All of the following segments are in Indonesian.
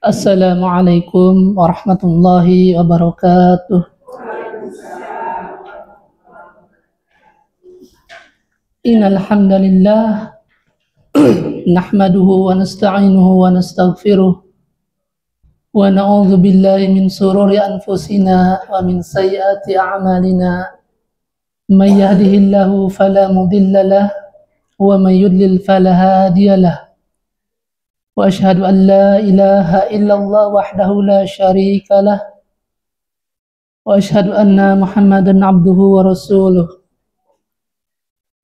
Assalamualaikum warahmatullahi wabarakatuh. Innal hamdalillah nahmaduhu wa nasta'inuhu wa nastaghfiruh wa na'udzu billahi min shururi anfusina wa min sayyiati a'malina. May yahdihillahu fala mudilla lahu wa may yudlil fala hadiya lahu. Wa asyhadu an la ilaha illallah wahdahu la syarika lah wa asyhadu anna Muhammadan abduhu wa rasuluh.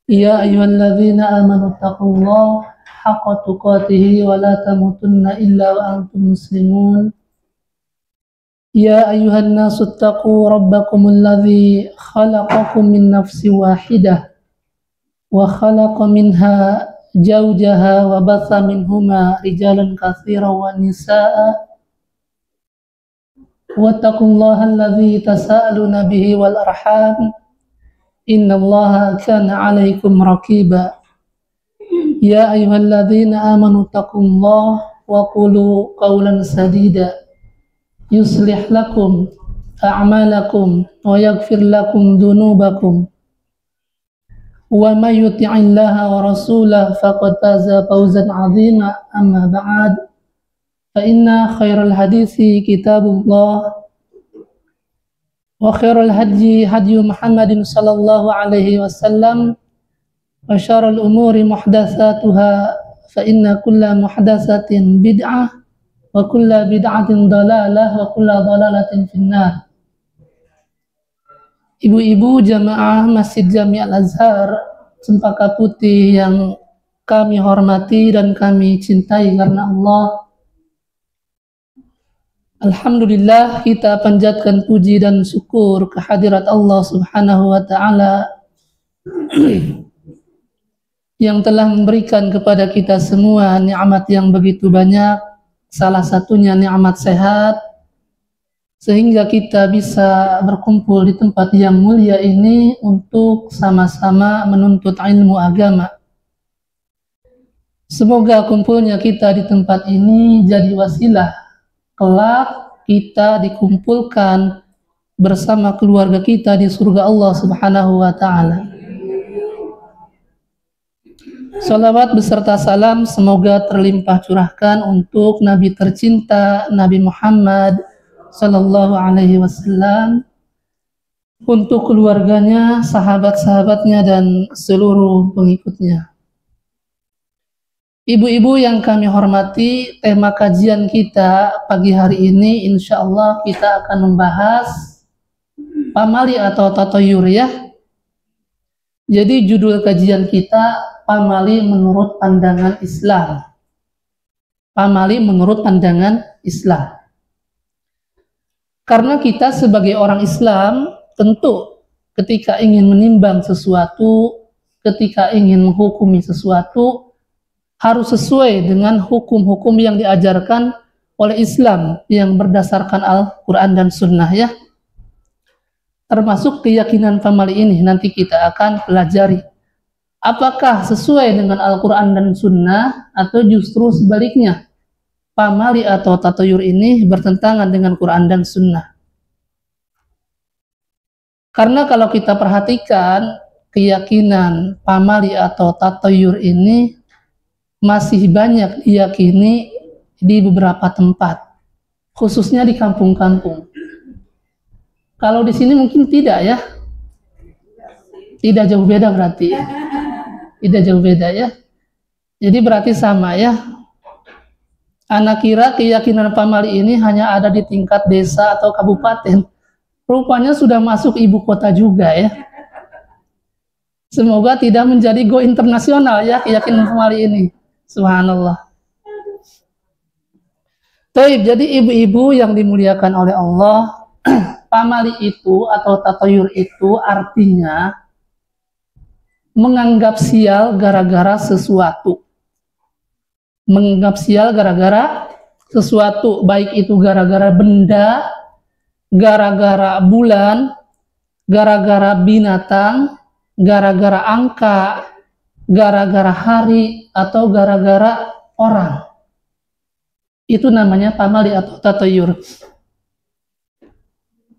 Ya ayyuhalladzina amanu taqullaha haqqa tuqatih wa la tamutunna illa wa antum muslimun. Ya ayyuhan nasu taqu rabbakumul ladzi khalaqakum min nafsin wahidah wa khalaqa minha zawjaha wa batha minhuma rijalan katsiran wa nisaa wattaqullaha alladzi tasaaluna bihi wal arham innallaha kana 'alaikum raqiba. Ya ayyuhalladzina amanu taqullaha wa qulu qawlan sadida yuslih lakum a'malakum wa yaghfir lakum dhunubakum wa may yuti'illaha wa rasulahu faqad faza fawzan 'azima. Amma ba'd, fa inna khairal hadithi kitabullah wa khairal hadyi hadyu Muhammadin sallallahu alaihi wasallam wa syarrul umuri muhdatsatuha fa inna kulla muhdatsatin bid'ah wa kulla bid'atin dhalalah wa kulla dhalalatin finnar. Ibu-ibu jamaah Masjid Jami Al-Azhar Cempaka Putih yang kami hormati dan kami cintai karena Allah, alhamdulillah kita panjatkan puji dan syukur kehadirat Allah Subhanahu wa taala yang telah memberikan kepada kita semua nikmat yang begitu banyak, salah satunya nikmat sehat, sehingga kita bisa berkumpul di tempat yang mulia ini untuk sama-sama menuntut ilmu agama. Semoga kumpulnya kita di tempat ini jadi wasilah kelak kita dikumpulkan bersama keluarga kita di surga Allah Subhanahu wa taala. Salawat beserta salam semoga terlimpah curahkan untuk Nabi tercinta Nabi Muhammad sallallahu alaihi wasallam, untuk keluarganya, sahabat-sahabatnya dan seluruh pengikutnya. Ibu-ibu yang kami hormati, tema kajian kita pagi hari ini insya Allah kita akan membahas pamali atau tatayur ya. Jadi judul kajian kita pamali menurut pandangan Islam. Pamali menurut pandangan Islam. Karena kita sebagai orang Islam tentu ketika ingin menimbang sesuatu, ketika ingin menghukumi sesuatu, harus sesuai dengan hukum-hukum yang diajarkan oleh Islam yang berdasarkan Al-Quran dan Sunnah ya. Termasuk keyakinan pamali ini nanti kita akan pelajari. Apakah sesuai dengan Al-Quran dan Sunnah atau justru sebaliknya? Pamali atau tatayur ini bertentangan dengan Quran dan Sunnah. Karena kalau kita perhatikan keyakinan pamali atau tatayur ini masih banyak diyakini di beberapa tempat, khususnya di kampung-kampung. Kalau di sini mungkin tidak ya, tidak jauh beda berarti, tidak jauh beda ya. Jadi berarti sama ya. Anak kira keyakinan pamali ini hanya ada di tingkat desa atau kabupaten. Rupanya sudah masuk ibu kota juga ya. Semoga tidak menjadi go internasional ya keyakinan pamali ini. Subhanallah. Taib, jadi ibu-ibu yang dimuliakan oleh Allah, pamali itu atau tatayur itu artinya menganggap sial gara-gara sesuatu. Menganggap sial gara-gara sesuatu, baik itu gara-gara benda, gara-gara bulan, gara-gara binatang, gara-gara angka, gara-gara hari, atau gara-gara orang. Itu namanya pamali atau tatayur.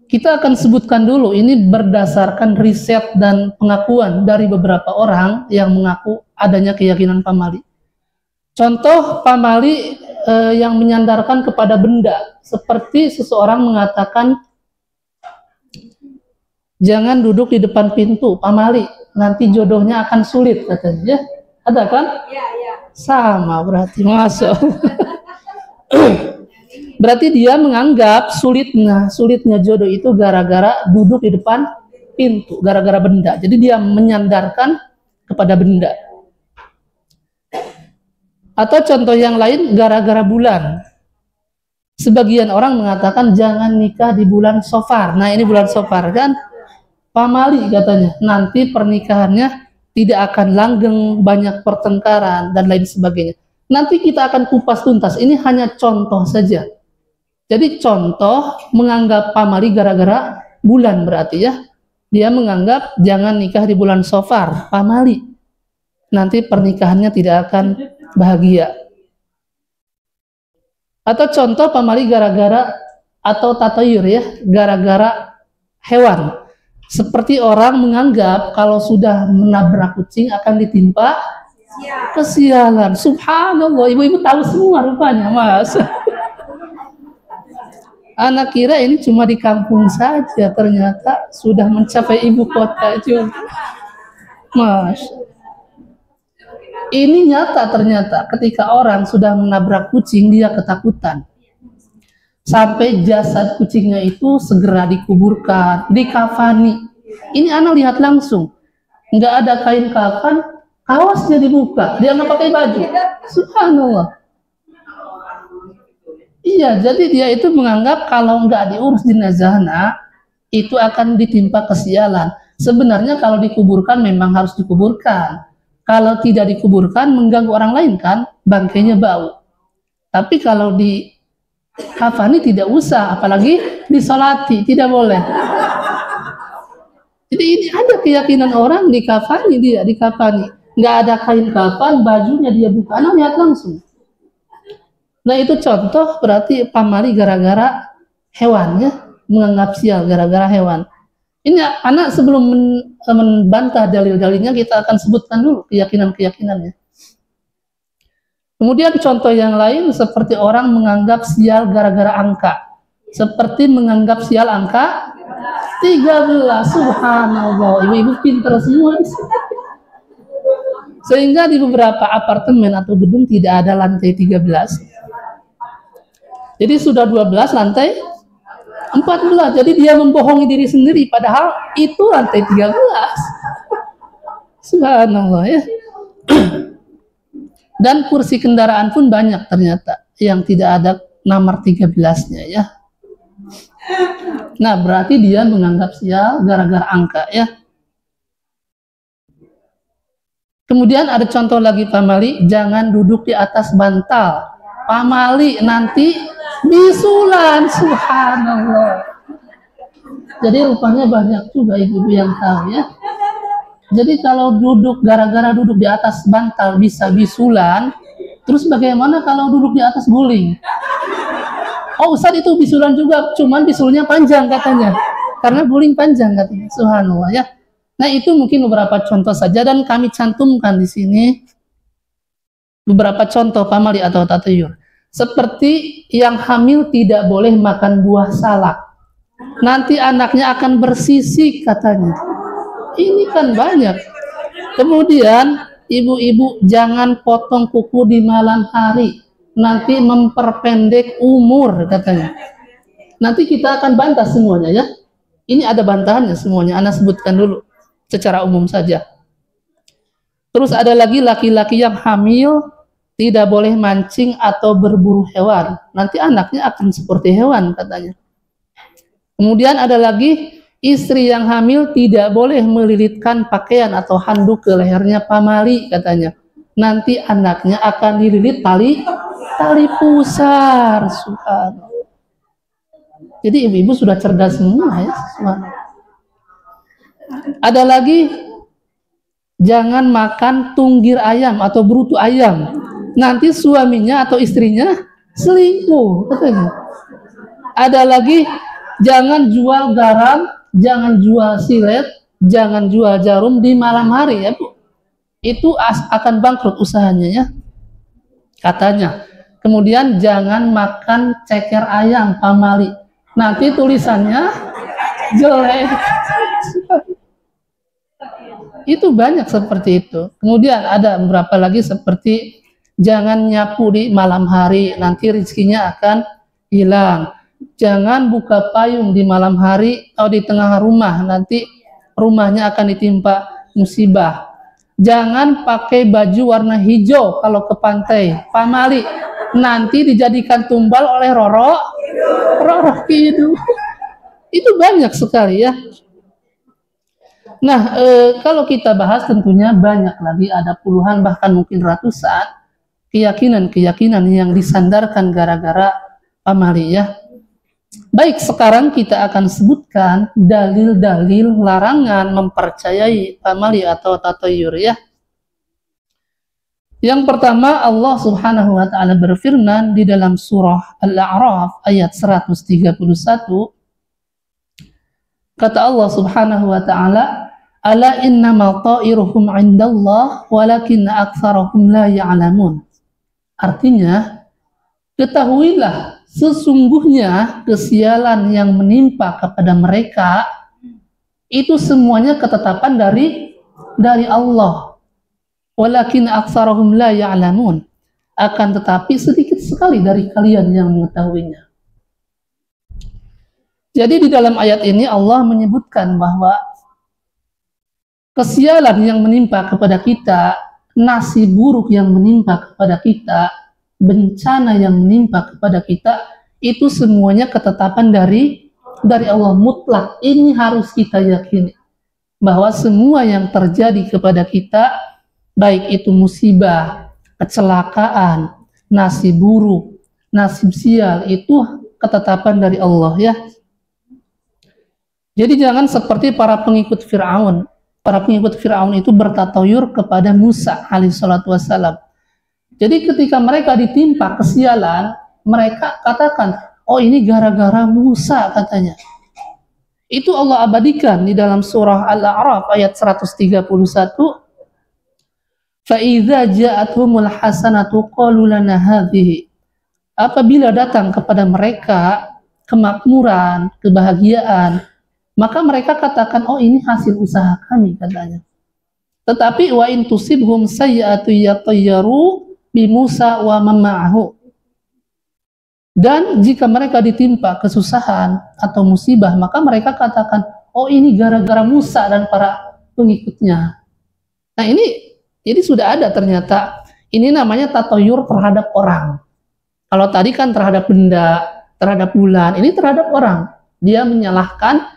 Kita akan sebutkan dulu, ini berdasarkan riset dan pengakuan dari beberapa orang yang mengaku adanya keyakinan pamali. Contoh pamali yang menyandarkan kepada benda, seperti seseorang mengatakan, jangan duduk di depan pintu, pamali, nanti jodohnya akan sulit, katanya. Ya, ada kan? Ya. Sama berarti, masuk. Berarti dia menganggap sulitnya jodoh itu gara-gara duduk di depan pintu, gara-gara benda. Jadi dia menyandarkan kepada benda. Atau contoh yang lain, gara-gara bulan. Sebagian orang mengatakan jangan nikah di bulan Safar. Nah, ini bulan Safar kan? Pamali katanya. Nanti pernikahannya tidak akan langgeng, banyak pertengkaran dan lain sebagainya. Nanti kita akan kupas tuntas. Ini hanya contoh saja. Jadi contoh menganggap pamali gara-gara bulan berarti ya. Dia menganggap jangan nikah di bulan Safar, pamali. Nanti pernikahannya tidak akan bahagia. Atau contoh pamali gara-gara atau tatayur ya, gara-gara hewan. Seperti orang menganggap kalau sudah menabrak kucing akan ditimpa kesialan. Subhanallah, ibu-ibu tahu semua rupanya, Mas. Anak kira ini cuma di kampung saja, ternyata sudah mencapai ibu kota juga. Masya. Ini nyata ternyata, ketika orang sudah menabrak kucing, dia ketakutan. Sampai jasad kucingnya itu segera dikuburkan, dikafani. Ini anak lihat langsung. Nggak ada kain kafan, kawasnya dibuka, dia nggak pakai baju. Subhanallah. Iya, jadi dia itu menganggap kalau nggak diurus jenazahnya, itu akan ditimpa kesialan. Sebenarnya kalau dikuburkan memang harus dikuburkan. Kalau tidak dikuburkan mengganggu orang lain kan, bangkainya bau. Tapi kalau di kafani tidak usah, apalagi disolati, tidak boleh. Jadi ini ada keyakinan orang di kafani, dia di kafani. Nggak ada kain kafan, bajunya dia buka, anak lihat langsung. Nah itu contoh berarti pamali gara-gara hewan ya, menganggap sial gara-gara hewan. Ini anak sebelum membantah dalil-dalilnya kita akan sebutkan dulu keyakinan-keyakinannya. Kemudian contoh yang lain seperti orang menganggap sial gara-gara angka. Seperti menganggap sial angka 13. Subhanallah, ibu-ibu pintar semua. Sehingga di beberapa apartemen atau gedung tidak ada lantai 13. Jadi sudah 12 lantai 14. Jadi dia membohongi diri sendiri padahal itu lantai 13. Subhanallah ya. Dan kursi kendaraan pun banyak ternyata yang tidak ada nomor 13-nya ya. Nah, berarti dia menganggap sial gara-gara angka ya. Kemudian ada contoh lagi pamali, jangan duduk di atas bantal. Pamali nanti bisulan, subhanallah. Jadi rupanya banyak juga ibu-ibu yang tahu ya. Jadi kalau duduk gara-gara duduk di atas bantal bisa bisulan, terus bagaimana kalau duduk di atas guling? Oh Ustaz itu bisulan juga, cuman bisulnya panjang katanya. Karena guling panjang katanya, subhanallah ya. Nah itu mungkin beberapa contoh saja dan kami cantumkan di sini beberapa contoh pamali atau tatayur. Seperti yang hamil tidak boleh makan buah salak. Nanti anaknya akan bersisik katanya. Ini kan banyak. Kemudian ibu-ibu jangan potong kuku di malam hari. Nanti memperpendek umur katanya. Nanti kita akan bantah semuanya ya. Ini ada bantahannya semuanya. Ana sebutkan dulu secara umum saja. Terus ada lagi laki-laki yang hamil tidak boleh mancing atau berburu hewan. Nanti anaknya akan seperti hewan katanya. Kemudian ada lagi istri yang hamil tidak boleh melilitkan pakaian atau handuk ke lehernya pamali katanya. Nanti anaknya akan dililit tali pusar. Subhanallah. Jadi ibu-ibu sudah cerdas semua ya. Subhanallah. Ada lagi jangan makan tunggir ayam atau berutu ayam. Nanti suaminya atau istrinya selingkuh katanya. Ada lagi, jangan jual garam, jangan jual silet, jangan jual jarum di malam hari ya Bu. Itu akan bangkrut usahanya ya, katanya. Kemudian jangan makan ceker ayam pamali, nanti tulisannya jelek. Itu banyak seperti itu. Kemudian ada beberapa lagi seperti jangan nyapu di malam hari, nanti rezekinya akan hilang. Jangan buka payung di malam hari atau di tengah rumah, nanti rumahnya akan ditimpa musibah. Jangan pakai baju warna hijau kalau ke pantai pamali, nanti dijadikan tumbal oleh Roro Kidul. Itu banyak sekali ya. Nah, kalau kita bahas tentunya banyak lagi, ada puluhan bahkan mungkin ratusan keyakinan-keyakinan yang disandarkan gara-gara pamali ya. Baik, sekarang kita akan sebutkan dalil-dalil larangan mempercayai pamali atau tatayur ya. Yang pertama, Allah Subhanahu wa taala berfirman di dalam surah Al-A'raf ayat 131. Kata Allah Subhanahu wa taala, "Ala innama ta'iruhum 'indallah walakinna aktsarahum la ya'lamun." Artinya, ketahuilah sesungguhnya kesialan yang menimpa kepada mereka itu semuanya ketetapan dari Allah. Walakin aktsarahum la ya'lamun. Akan tetapi sedikit sekali dari kalian yang mengetahuinya. Jadi di dalam ayat ini Allah menyebutkan bahwa kesialan yang menimpa kepada kita, nasib buruk yang menimpa kepada kita, bencana yang menimpa kepada kita, itu semuanya ketetapan dari Allah mutlak. Ini harus kita yakini bahwa semua yang terjadi kepada kita, baik itu musibah, kecelakaan, nasib buruk, nasib sial, itu ketetapan dari Allah ya. Jadi jangan seperti para pengikut Fir'aun. Para pengikut Fir'aun itu bertatayur kepada Musa alaihissalatu wassalam. Jadi ketika mereka ditimpa kesialan, mereka katakan, oh ini gara-gara Musa katanya. Itu Allah abadikan di dalam surah Al-A'raf ayat 131. فَإِذَا جَاءَتْهُمُ الْحَسَنَةُ قَالُوا لَنَا هَذِهِ. Apabila datang kepada mereka kemakmuran, kebahagiaan, maka mereka katakan, oh ini hasil usaha kami katanya. Tetapi wa in tusibhum sayyi'atu yatayyaru bi Musa wa man ma'ahu. Dan jika mereka ditimpa kesusahan atau musibah, maka mereka katakan, oh ini gara-gara Musa dan para pengikutnya. Nah ini, jadi sudah ada ternyata, ini namanya tatayur terhadap orang. Kalau tadi kan terhadap benda, terhadap bulan, ini terhadap orang. Dia menyalahkan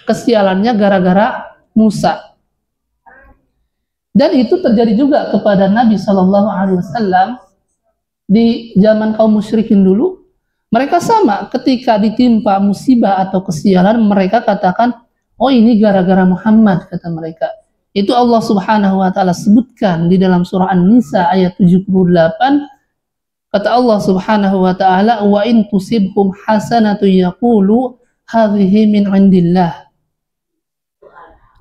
kesialannya gara-gara Musa. Dan itu terjadi juga kepada Nabi Shallallahu Alaihi Wasallam di zaman kaum musyrikin dulu. Mereka sama, ketika ditimpa musibah atau kesialan, mereka katakan, oh ini gara-gara Muhammad, kata mereka. Itu Allah Subhanahu Wa Taala sebutkan di dalam surah An-Nisa ayat 78. Kata Allah Subhanahu Wa Taala, wa in tusibhum hasanatu yaqulu hadhihi min indillah.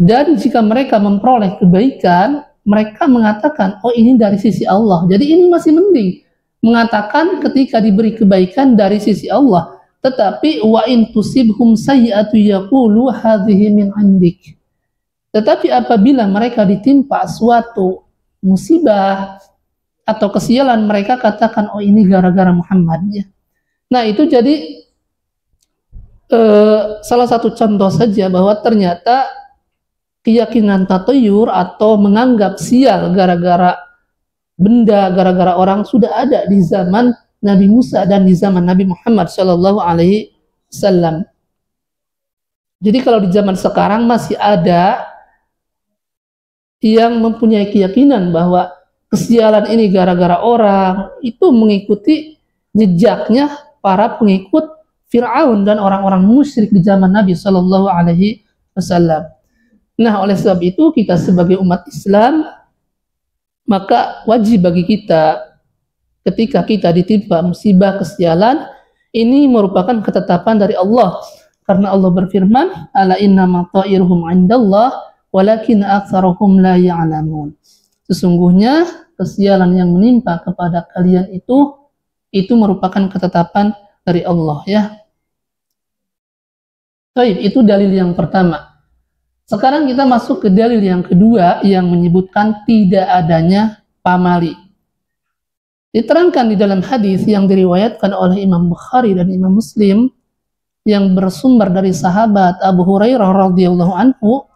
Dan jika mereka memperoleh kebaikan, mereka mengatakan, oh ini dari sisi Allah. Jadi ini masih mending mengatakan ketika diberi kebaikan dari sisi Allah. Tetapi wa in tusibhum sayyi'atu yaqulu hadhihi min indik. Tetapi apabila mereka ditimpa suatu musibah atau kesialan, mereka katakan, oh ini gara-gara Muhammad ya. Nah itu jadi salah satu contoh saja bahwa ternyata keyakinan tatayur atau menganggap sial gara-gara benda, gara-gara orang sudah ada di zaman Nabi Musa dan di zaman Nabi Muhammad Shallallahu Alaihi Wasallam. Jadi kalau di zaman sekarang masih ada yang mempunyai keyakinan bahwa kesialan ini gara-gara orang, itu mengikuti jejaknya para pengikut Fir'aun dan orang-orang musyrik di zaman Nabi Shallallahu Alaihi Wasallam. Nah, oleh sebab itu kita sebagai umat Islam, maka wajib bagi kita ketika kita ditimpa musibah, kesialan, ini merupakan ketetapan dari Allah. Karena Allah berfirman, ala innama ta'iruhum 'indallah walakin aktsaruhum la ya'lamun. Sesungguhnya kesialan yang menimpa kepada kalian itu merupakan ketetapan dari Allah, ya. Baik, itu dalil yang pertama. Sekarang kita masuk ke dalil yang kedua yang menyebutkan tidak adanya pamali. Diterangkan di dalam hadis yang diriwayatkan oleh Imam Bukhari dan Imam Muslim yang bersumber dari sahabat Abu Hurairah radhiyallahu anhu,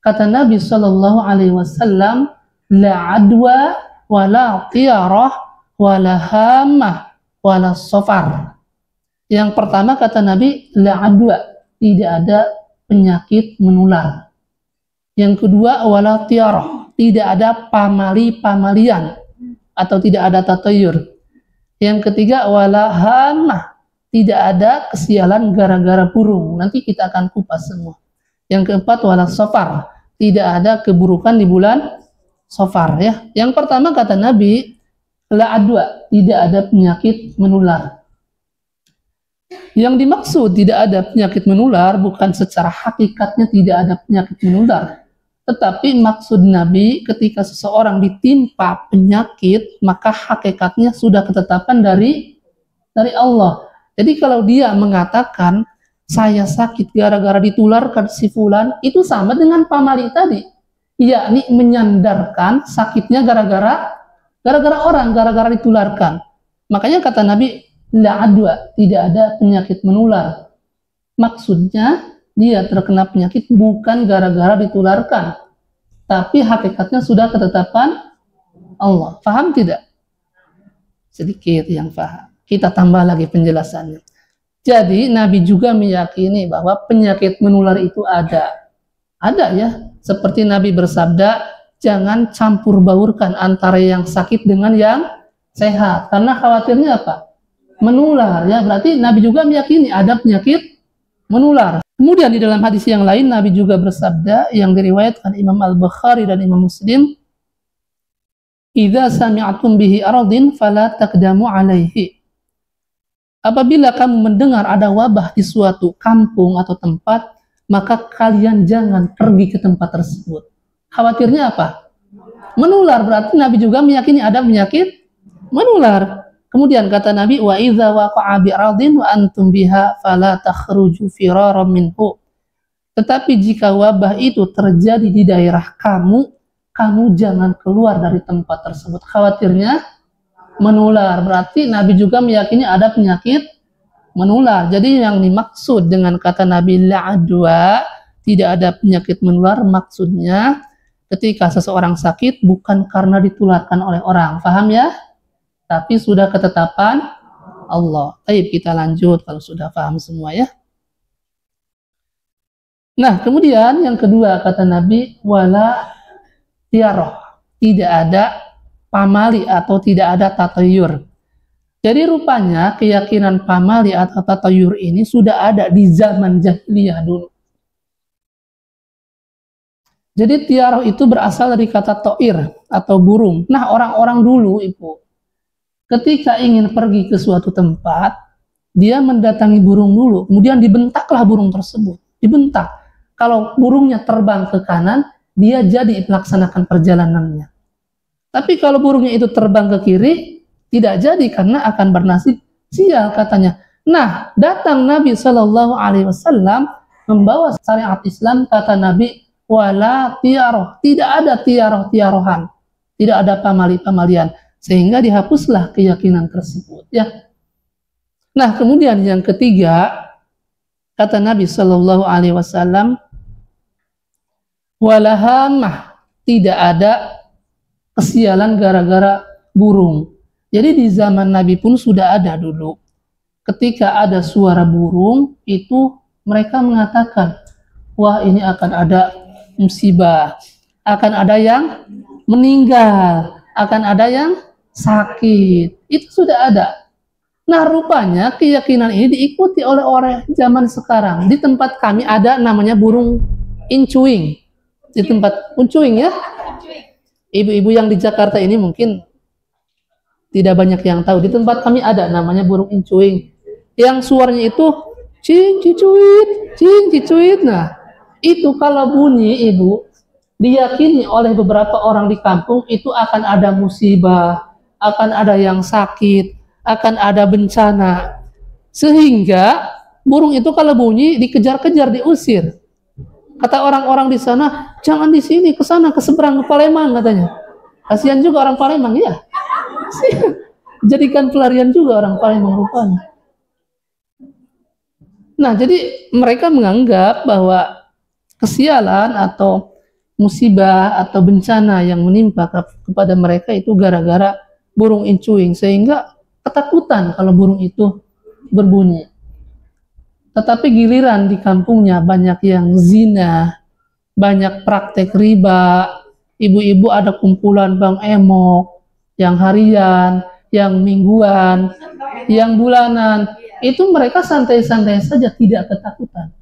kata Nabi sallallahu alaihi wasallam, la adwa wala tiyarah wala hamah wala safar. Yang pertama kata Nabi, la adwa, tidak ada penyakit menular. Yang kedua, wala tiyarah, tidak ada pamali-pamalian atau tidak ada tatayur. Yang ketiga, wala hamah, tidak ada kesialan gara-gara burung. Nanti kita akan kupas semua. Yang keempat, wala safar, tidak ada keburukan di bulan Safar, ya. Yang pertama kata Nabi, la adwa, tidak ada penyakit menular. Yang dimaksud tidak ada penyakit menular bukan secara hakikatnya tidak ada penyakit menular, tetapi maksud Nabi ketika seseorang ditimpa penyakit, maka hakikatnya sudah ketetapan dari Allah. Jadi kalau dia mengatakan saya sakit gara-gara ditularkan si fulan, itu sama dengan pamali tadi, yakni menyandarkan sakitnya gara-gara orang, gara-gara ditularkan. Makanya kata Nabi, la adwa, tidak ada penyakit menular. Maksudnya dia terkena penyakit bukan gara-gara ditularkan, tapi hakikatnya sudah ketetapan Allah. Paham tidak? Sedikit yang paham. Kita tambah lagi penjelasannya. Jadi Nabi juga meyakini bahwa penyakit menular itu ada. Ada, ya. Seperti Nabi bersabda, jangan campur baurkan antara yang sakit dengan yang sehat. Karena khawatirnya apa? Menular, ya. Berarti Nabi juga meyakini ada penyakit menular. Kemudian di dalam hadis yang lain Nabi juga bersabda yang diriwayatkan Imam Al-Bukhari dan Imam Muslim, idza sami'tum bihi aradin fala taqdamu alaihi. Apabila kamu mendengar ada wabah di suatu kampung atau tempat, maka kalian jangan pergi ke tempat tersebut. Khawatirnya apa? Menular. Berarti Nabi juga meyakini ada penyakit menular. Kemudian kata Nabi, wa idza waqa'a bi'radin wa antum biha fala takhruju firaran minhu. Tetapi jika wabah itu terjadi di daerah kamu jangan keluar dari tempat tersebut. Khawatirnya menular. Berarti Nabi juga meyakini ada penyakit menular. Jadi yang dimaksud dengan kata Nabi la adwa, tidak ada penyakit menular, maksudnya ketika seseorang sakit bukan karena ditularkan oleh orang. Paham, ya? Tapi sudah ketetapan Allah. Baik, kita lanjut kalau sudah paham semua, ya. Nah, kemudian yang kedua kata Nabi, wala tiarah, tidak ada pamali atau tidak ada tatayur. Jadi rupanya keyakinan pamali atau tatayur ini sudah ada di zaman jahiliyah dulu. Jadi tiarah itu berasal dari kata toir atau burung. Nah, orang-orang dulu Ibu, ketika ingin pergi ke suatu tempat, dia mendatangi burung dulu, kemudian dibentaklah burung tersebut, dibentak. Kalau burungnya terbang ke kanan, dia jadi melaksanakan perjalanannya. Tapi kalau burungnya itu terbang ke kiri, tidak jadi karena akan bernasib sial katanya. Nah, datang Nabi Shallallahu Alaihi Wasallam membawa syariat Islam, kata Nabi, wala tiaroh, tidak ada tiaroh-tiarohan, tidak ada pamali-pamalian, sehingga dihapuslah keyakinan tersebut, ya. Nah, kemudian yang ketiga kata Nabi Shallallahu Alaihi Wasallam, walahamah, tidak ada kesialan gara-gara burung. Jadi di zaman Nabi pun sudah ada dulu. Ketika ada suara burung, itu mereka mengatakan, wah ini akan ada musibah, akan ada yang meninggal, akan ada yang sakit. Itu sudah ada. Nah, rupanya keyakinan ini diikuti oleh orang zaman sekarang. Di tempat kami ada namanya burung incuing. Di tempat uncuing, ya. Ibu-ibu yang di Jakarta ini mungkin tidak banyak yang tahu. Di tempat kami ada namanya burung incuing, yang suaranya itu cing cicuit, cing cicuit. Nah, itu kalau bunyi ibu, diyakini oleh beberapa orang di kampung itu akan ada musibah, akan ada yang sakit, akan ada bencana. Sehingga burung itu kalau bunyi dikejar-kejar, diusir. Kata orang-orang di sana, jangan di sini, ke sana, ke seberang, ke Palembang katanya. Kasihan juga orang Palembang ya. Jadikan pelarian juga orang Palembang rupanya. Nah, jadi mereka menganggap bahwa kesialan atau musibah atau bencana yang menimpa kepada mereka itu gara-gara burung incuing, sehingga ketakutan kalau burung itu berbunyi. Tetapi giliran di kampungnya banyak yang zina, banyak praktek riba, ibu-ibu ada kumpulan Bang Emok, yang harian, yang mingguan, yang bulanan, itu mereka santai-santai saja, tidak ketakutan.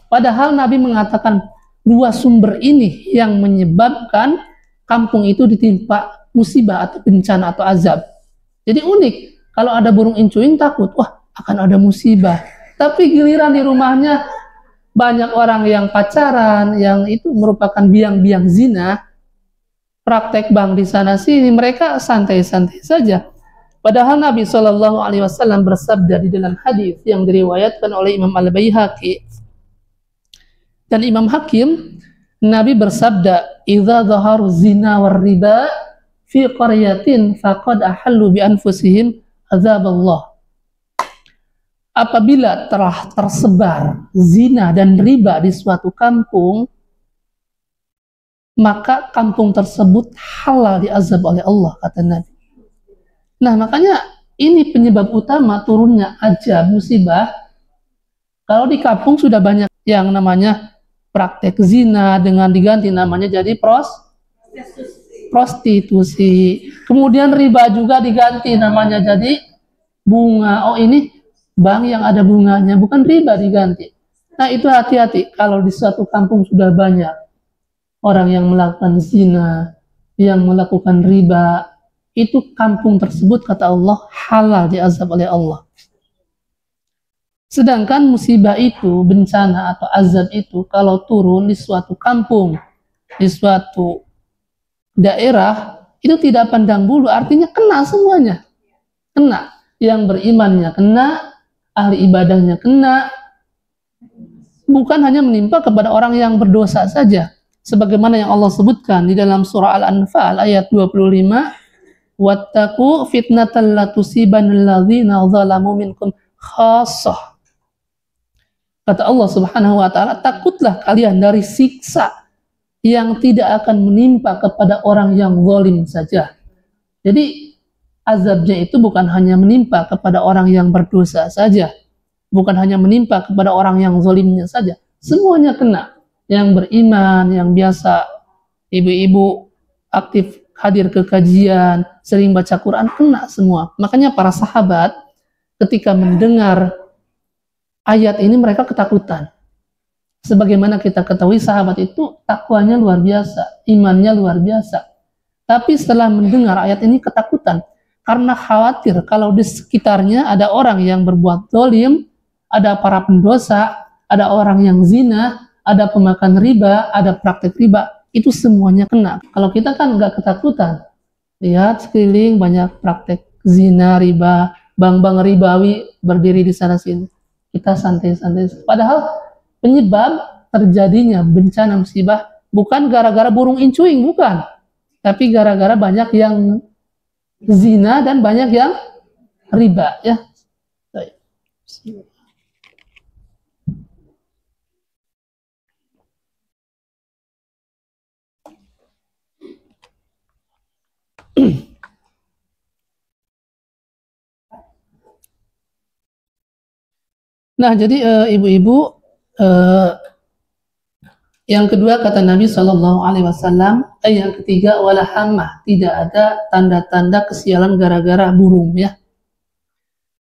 Padahal Nabi mengatakan dua sumber ini yang menyebabkan kampung itu ditimpa musibah atau bencana atau azab. Jadi unik, kalau ada burung incuing takut, wah akan ada musibah. Tapi giliran di rumahnya banyak orang yang pacaran, yang itu merupakan biang-biang zina, praktek bank di sana sini, mereka santai-santai saja. Padahal Nabi Shallallahu Alaihi Wasallam bersabda di dalam hadis yang diriwayatkan oleh Imam Al-Baihaqi dan Imam Hakim, Nabi bersabda, "Idza dhaharu zina war riba fi qaryatin faqad ahallu bi anfusihim azab Allah." Apabila telah tersebar zina dan riba di suatu kampung, maka kampung tersebut halal diazab oleh Allah, kata Nabi. Nah, makanya ini penyebab utama turunnya azab musibah. Kalau di kampung sudah banyak yang namanya praktek zina dengan diganti namanya jadi prostitusi. Kemudian riba juga diganti namanya jadi bunga. Oh, ini bank yang ada bunganya, bukan riba diganti. Nah, itu hati-hati kalau di suatu kampung sudah banyak orang yang melakukan zina, yang melakukan riba, itu kampung tersebut kata Allah halal diazab oleh Allah. Sedangkan musibah itu, bencana atau azab itu kalau turun di suatu kampung, di suatu daerah, itu tidak pandang bulu, artinya kena semuanya. Kena, yang berimannya kena, ahli ibadahnya kena. Bukan hanya menimpa kepada orang yang berdosa saja, sebagaimana yang Allah sebutkan di dalam surah Al-Anfal ayat 25, wattaqu fitnatal la tusibanal ladzina zalamu minkum khassah. Kata Allah Subhanahu wa taala, takutlah kalian dari siksa yang tidak akan menimpa kepada orang yang zalim saja. Jadi azabnya itu bukan hanya menimpa kepada orang yang berdosa saja, bukan hanya menimpa kepada orang yang zalimnya saja, semuanya kena. Yang beriman, yang biasa ibu-ibu aktif hadir ke kajian, sering baca Quran, kena semua. Makanya para sahabat ketika mendengar ayat ini mereka ketakutan. Sebagaimana kita ketahui sahabat itu takwanya luar biasa, imannya luar biasa. Tapi setelah mendengar ayat ini ketakutan, karena khawatir kalau di sekitarnya ada orang yang berbuat zalim, ada para pendosa, ada orang yang zina, ada pemakan riba, ada praktek riba, itu semuanya kena. Kalau kita kan nggak ketakutan, lihat sekeliling banyak praktek zina, riba, bank-bank ribawi berdiri di sana sini, kita santai-santai. Padahal penyebab terjadinya bencana musibah bukan gara-gara burung incuing, bukan, tapi gara-gara banyak yang zina dan banyak yang riba, ya. Nah, jadi ibu-ibu, yang kedua kata Nabi Shallallahu Alaihi Wasallam, yang ketiga wala hamah, tidak ada tanda-tanda kesialan gara-gara burung, ya.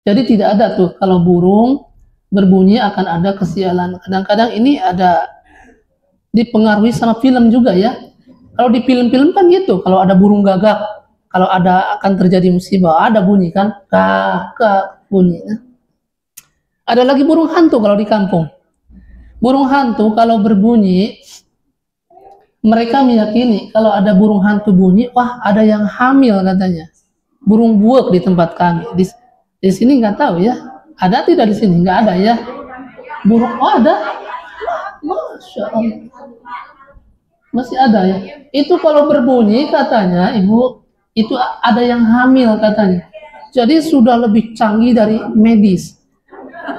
Jadi tidak ada tuh kalau burung berbunyi akan ada kesialan. Kadang-kadang ini ada dipengaruhi sama film juga, ya. Kalau di film-film kan gitu, kalau ada burung gagak kalau ada akan terjadi musibah, ada bunyi kan, kak bunyi. Ada lagi burung hantu kalau di kampung. Burung hantu kalau berbunyi, mereka meyakini kalau ada burung hantu bunyi, wah ada yang hamil katanya. Burung buak di tempat kami. Di sini nggak tahu ya. Ada tidak di sini? Nggak ada ya. Burung, oh ada. Masya Allah. Masih ada ya. Itu kalau berbunyi katanya, Ibu, itu ada yang hamil katanya. Jadi sudah lebih canggih dari medis.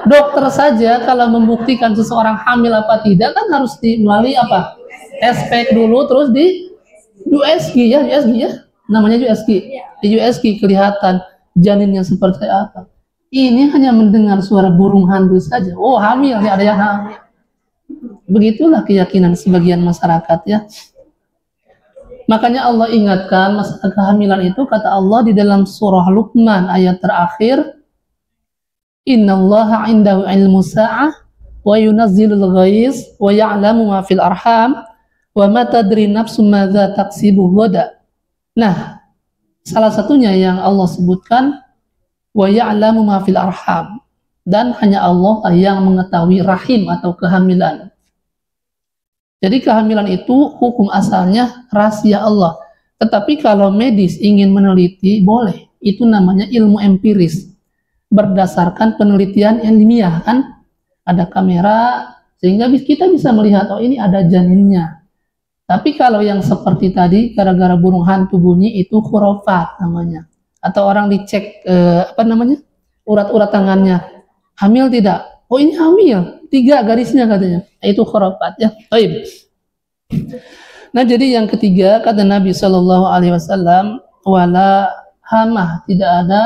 Dokter saja kalau membuktikan seseorang hamil apa tidak kan harus melalui apa? Aspek dulu, terus di USG ya, namanya USG. Di USG kelihatan janinnya seperti apa. Ini hanya mendengar suara burung hantu saja. Oh hamil, ya ada yang hamil. Begitulah keyakinan sebagian masyarakat ya. Makanya Allah ingatkan masalah kehamilan itu, kata Allah di dalam surah Luqman ayat terakhir, Innallaha indahu ilmu sa'ah wa yunazzilul ghais wa ya'lamu ma fil arham wa ma tadri nafsum madza taksibu ghadan. Nah, salah satunya yang Allah sebutkan wa ya'lamu ma fil arham, dan hanya Allah yang mengetahui rahim atau kehamilan. Jadi kehamilan itu hukum asalnya rahasia Allah. Tetapi kalau medis ingin meneliti boleh. Itu namanya ilmu empiris. Berdasarkan penelitian ilmiah kan, ada kamera sehingga kita bisa melihat oh ini ada janinnya. Tapi kalau yang seperti tadi gara-gara burung hantu bunyi itu khurafat namanya. Atau orang dicek urat-urat tangannya, hamil tidak? Oh ini hamil, 3 garisnya katanya. Itu khurafat ya. Baik. Nah jadi yang ketiga kata Nabi Shallallahu Alaihi Wasallam, wala hamah, tidak ada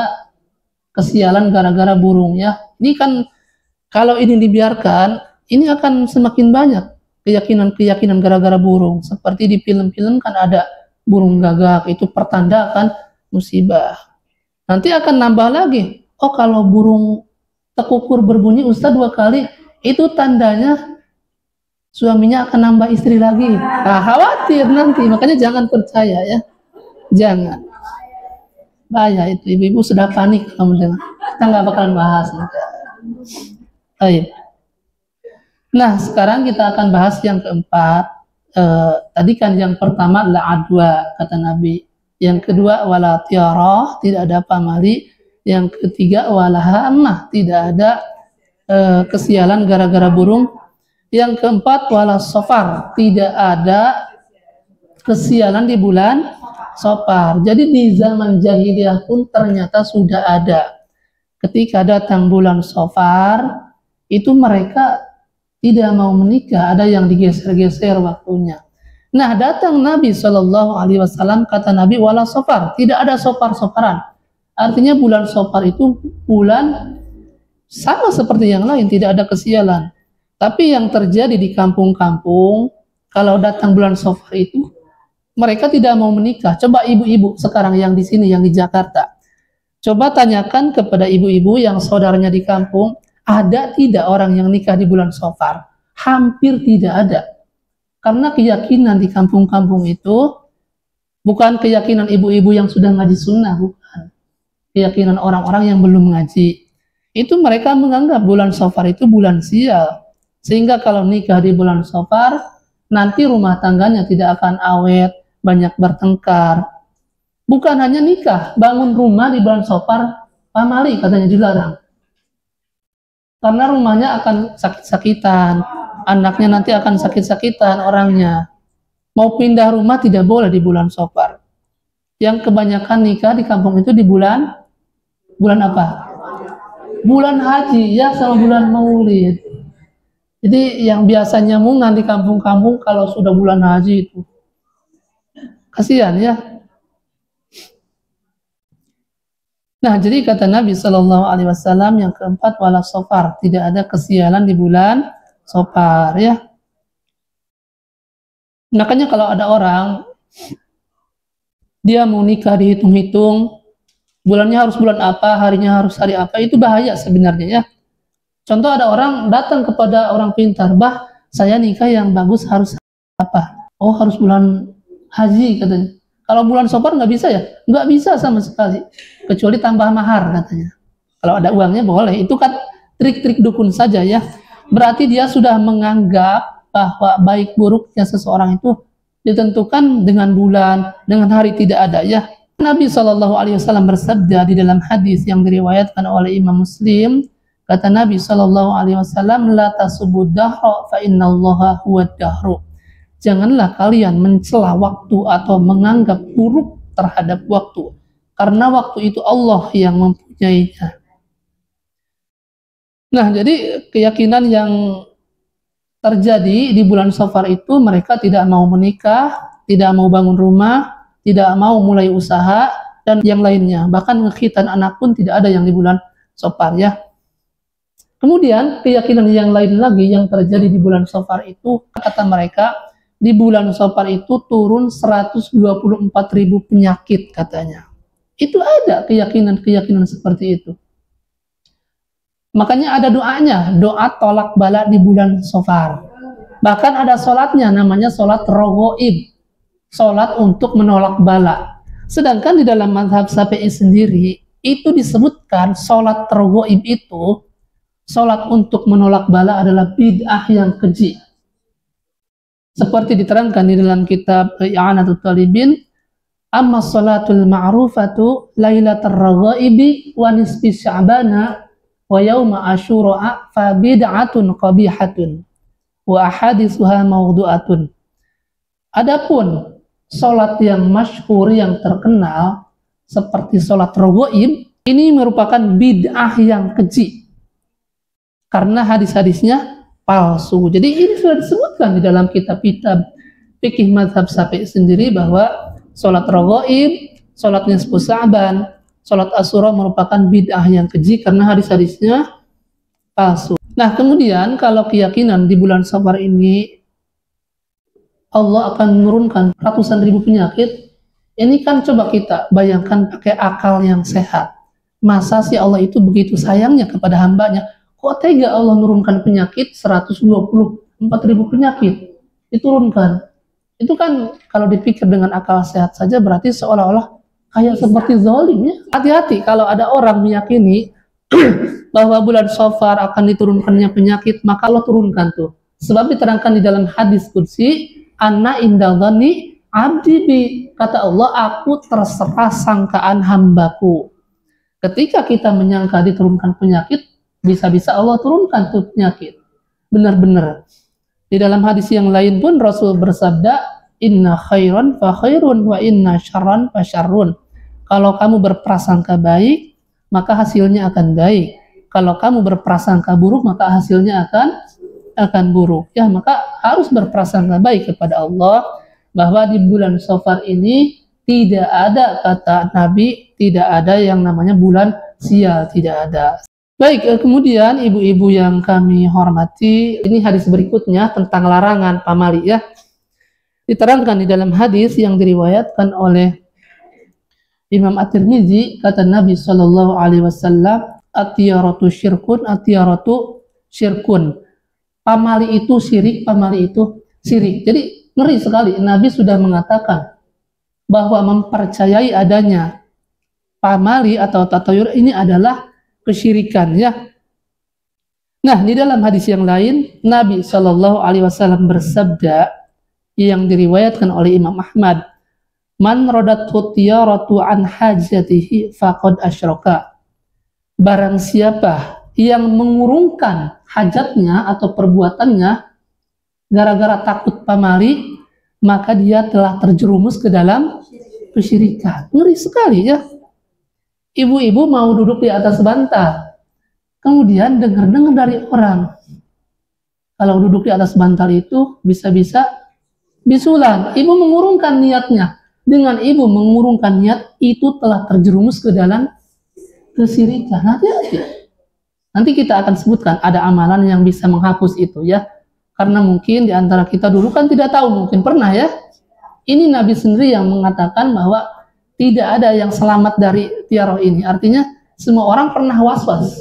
kesialan gara-gara burung ya. Ini kan kalau ini dibiarkan, ini akan semakin banyak keyakinan-keyakinan gara-gara burung. Seperti di film-film kan ada burung gagak, itu pertanda kan musibah. Nanti akan nambah lagi. Oh kalau burung tekukur berbunyi Ustadz 2 kali, itu tandanya suaminya akan nambah istri lagi. Nah, khawatir nanti, makanya jangan percaya ya. Jangan. Bahaya itu, ibu-ibu sudah panik kalau mendengar. Kita nggak bakalan bahas. Baik. Nah, sekarang kita akan bahas yang keempat. Tadi kan yang pertama adalah adwa, kata Nabi. Yang kedua wala tiarah, tidak ada pamali. Yang ketiga wala hamah, tidak ada kesialan gara-gara burung. Yang keempat wala sofar, tidak ada kesialan di bulan Sofar. Jadi di zaman jahiliyah pun ternyata sudah ada. Ketika datang bulan Sofar, itu mereka tidak mau menikah, ada yang digeser-geser waktunya. Nah, datang Nabi Shallallahu Alaihi Wasallam, kata Nabi wala Sofar, tidak ada sofar-sofaran. Artinya bulan Sofar itu bulan sama seperti yang lain, tidak ada kesialan. Tapi yang terjadi di kampung-kampung, kalau datang bulan Sofar itu mereka tidak mau menikah. Coba ibu-ibu sekarang yang di sini, yang di Jakarta. Coba tanyakan kepada ibu-ibu yang saudaranya di kampung, ada tidak orang yang nikah di bulan Sofar? Hampir tidak ada. Karena keyakinan di kampung-kampung itu bukan keyakinan ibu-ibu yang sudah ngaji sunnah, bukan. Keyakinan orang-orang yang belum ngaji. Itu mereka menganggap bulan Sofar itu bulan sial. Sehingga kalau nikah di bulan Sofar, nanti rumah tangganya tidak akan awet, banyak bertengkar. Bukan hanya nikah, bangun rumah di bulan Sofar, pamali katanya dilarang. Karena rumahnya akan sakit-sakitan, anaknya nanti akan sakit-sakitan orangnya. Mau pindah rumah tidak boleh di bulan Sofar. Yang kebanyakan nikah di kampung itu di bulan apa? Bulan haji ya, sama bulan maulid. Jadi yang biasanya mungan di kampung-kampung kalau sudah bulan haji itu. Kasihan ya. Nah, jadi kata Nabi Shallallahu Alaihi Wasallam yang keempat wala Sofar, tidak ada kesialan di bulan Sofar ya. Makanya kalau ada orang dia mau nikah dihitung-hitung, bulannya harus bulan apa, harinya harus hari apa, itu bahaya sebenarnya ya. Contoh ada orang datang kepada orang pintar, bah saya nikah yang bagus harus apa? Oh harus bulan haji katanya. Kalau bulan Safar nggak bisa ya? Nggak bisa sama sekali, kecuali tambah mahar katanya. Kalau ada uangnya boleh. Itu kan trik-trik dukun saja ya. Berarti dia sudah menganggap bahwa baik buruknya seseorang itu ditentukan dengan bulan, dengan hari, tidak ada ya. Nabi SAW bersabda di dalam hadis yang diriwayatkan oleh Imam Muslim, kata Nabi SAW, la tasubud dahra fa innallaha huwad dahru. Janganlah kalian mencela waktu atau menganggap buruk terhadap waktu, karena waktu itu Allah yang mempunyainya. Nah, jadi keyakinan yang terjadi di bulan Safar itu, mereka tidak mau menikah, tidak mau bangun rumah, tidak mau mulai usaha, dan yang lainnya. Bahkan ngekhitan anak pun tidak ada yang di bulan Safar ya. Kemudian keyakinan yang lain lagi yang terjadi di bulan Safar itu, kata mereka, di bulan Safar itu turun 124.000 penyakit katanya. Itu ada keyakinan-keyakinan seperti itu. Makanya ada doanya, doa tolak bala di bulan Safar. Bahkan ada sholatnya, namanya sholat rogoib, sholat untuk menolak bala. Sedangkan di dalam mazhab Syafi'i sendiri, itu disebutkan sholat rogoib itu, sholat untuk menolak bala adalah bid'ah yang keji. Seperti diterangkan di dalam kitab I'anatul Talibin, amma sholatul ma'rufatu lailatul rogoibi wa nisfi sya'bana wa yauma asyura'a fa bid'atun qabihatun wa ahaditsuha mawdu'atun. Adapun salat yang masyhur yang terkenal seperti salat rogoib, ini merupakan bid'ah yang keji karena hadis-hadisnya palsu. Jadi ini sudah disebutkan di dalam kitab-kitab fikih mazhab Syafi'i sendiri bahwa salat rogoib, salat nisfu Sya'ban, salat Asyura merupakan bid'ah yang keji karena hadis-hadisnya palsu. Nah, kemudian kalau keyakinan di bulan Safar ini Allah akan menurunkan ratusan ribu penyakit, ini kan coba kita bayangkan pakai akal yang sehat. Masa sih Allah itu begitu sayangnya kepada hambanya? Kok tega Allah menurunkan penyakit 124.000 penyakit diturunkan? Itu kan kalau dipikir dengan akal sehat saja berarti seolah-olah kayak seperti zalim ya. Hati-hati kalau ada orang meyakini bahwa bulan Safar akan diturunkannya penyakit, maka Allah turunkan tuh. Sebab diterangkan di dalam hadis qudsi, Anna indadzanni abdi bi, kata Allah, aku terserah sangkaan hambaku. Ketika kita menyangka diturunkan penyakit, bisa-bisa Allah turunkan tuh penyakit. Benar-benar. Di dalam hadis yang lain pun Rasul bersabda, inna khairan fa khairun wa inna syarran fa syarrun. Kalau kamu berprasangka baik, maka hasilnya akan baik. Kalau kamu berprasangka buruk, maka hasilnya akan buruk. Ya, maka harus berprasangka baik kepada Allah bahwa di bulan Safar ini tidak ada, kata Nabi, tidak ada yang namanya bulan sial, tidak ada. Baik, kemudian ibu-ibu yang kami hormati, ini hadis berikutnya tentang larangan pamali ya. Diterangkan di dalam hadis yang diriwayatkan oleh Imam At-Tirmidzi, kata Nabi SAW, atiyaratu syirkun, atiyaratu syirkun. Pamali itu syirik, pamali itu syirik. Jadi ngeri sekali, Nabi sudah mengatakan bahwa mempercayai adanya pamali atau tatayur ini adalah kesyirikan ya. Nah, di dalam hadis yang lain Nabi SAW bersabda yang diriwayatkan oleh Imam Ahmad, man rodathu tiyaratu an hajatihi faqad asyraka. Barang siapa yang mengurungkan hajatnya atau perbuatannya gara-gara takut pamali, maka dia telah terjerumus ke dalam kesyirikan. Ngeri sekali ya. Ibu-ibu mau duduk di atas bantal, kemudian dengar-dengar dari orang, kalau duduk di atas bantal itu bisa-bisa bisulan. Ibu mengurungkan niatnya. Dengan ibu mengurungkan niat, itu telah terjerumus ke dalam kesyirikan. Hati-hati. Nanti kita akan sebutkan ada amalan yang bisa menghapus itu ya. Karena mungkin di antara kita dulu kan tidak tahu, mungkin pernah ya. Ini Nabi sendiri yang mengatakan bahwa tidak ada yang selamat dari tiaroh ini. Artinya semua orang pernah was-was.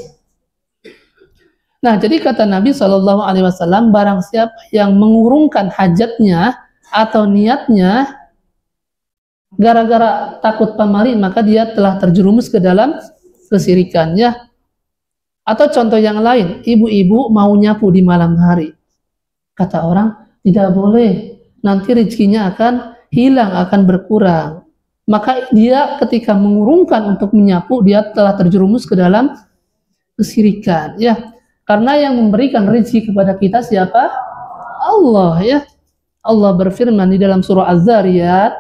Nah, jadi kata Nabi SAW, barang siapa yang mengurungkan hajatnya atau niatnya Gara-gara takut pamali, maka dia telah terjerumus ke dalam kesyirikan, ya. Atau contoh yang lain, ibu-ibu mau nyapu di malam hari. Kata orang, tidak boleh, nanti rezekinya akan hilang, akan berkurang. Maka dia ketika mengurungkan untuk menyapu, dia telah terjerumus ke dalam kesyirikan, ya. Karena yang memberikan rezeki kepada kita siapa? Allah, ya. Allah berfirman di dalam surah Az-Zariyat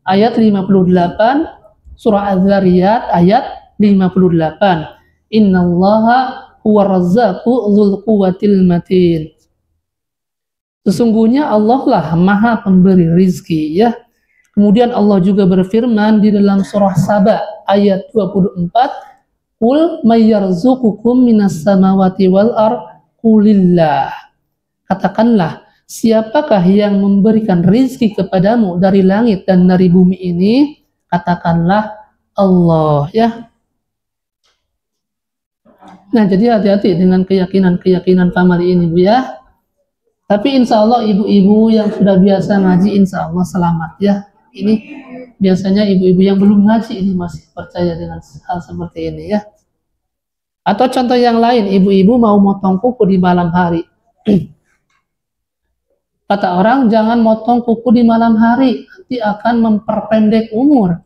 ayat 58, surah Az-Zariyat ayat 58. Innallaha huwa razzaqu dzul quwwatil matin. Sesungguhnya Allah lah maha pemberi rizki, ya. Kemudian Allah juga berfirman di dalam surah Saba ayat 24, qul may yarzuqukum minas samawati wal ard qulillah. Katakanlah, siapakah yang memberikan rizki kepadamu dari langit dan dari bumi ini? Katakanlah Allah, ya. Nah, jadi hati-hati dengan keyakinan pamali ini, Bu, ya. Tapi insya Allah ibu-ibu yang sudah biasa ngaji, insya Allah selamat, ya. Ini biasanya ibu-ibu yang belum ngaji ini masih percaya dengan hal seperti ini, ya. Atau contoh yang lain, ibu-ibu mau motong kuku di malam hari. Kata orang, jangan motong kuku di malam hari, nanti akan memperpendek umur.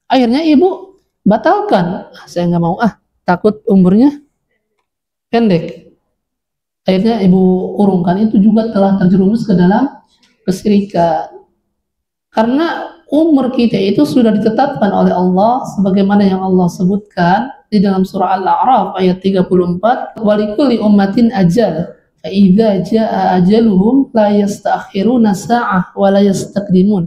Akhirnya ibu batalkan. Saya nggak mau, takut umurnya pendek. Akhirnya ibu urungkan, itu juga telah terjerumus ke dalam kesyirikan. Karena umur kita itu sudah ditetapkan oleh Allah sebagaimana yang Allah sebutkan di dalam surah Al-A'raf ayat 34, walikulli ummatin ajal fa idza jaa ajaluhum la yasta'khiruna sa'ah wa la yastaqdimun.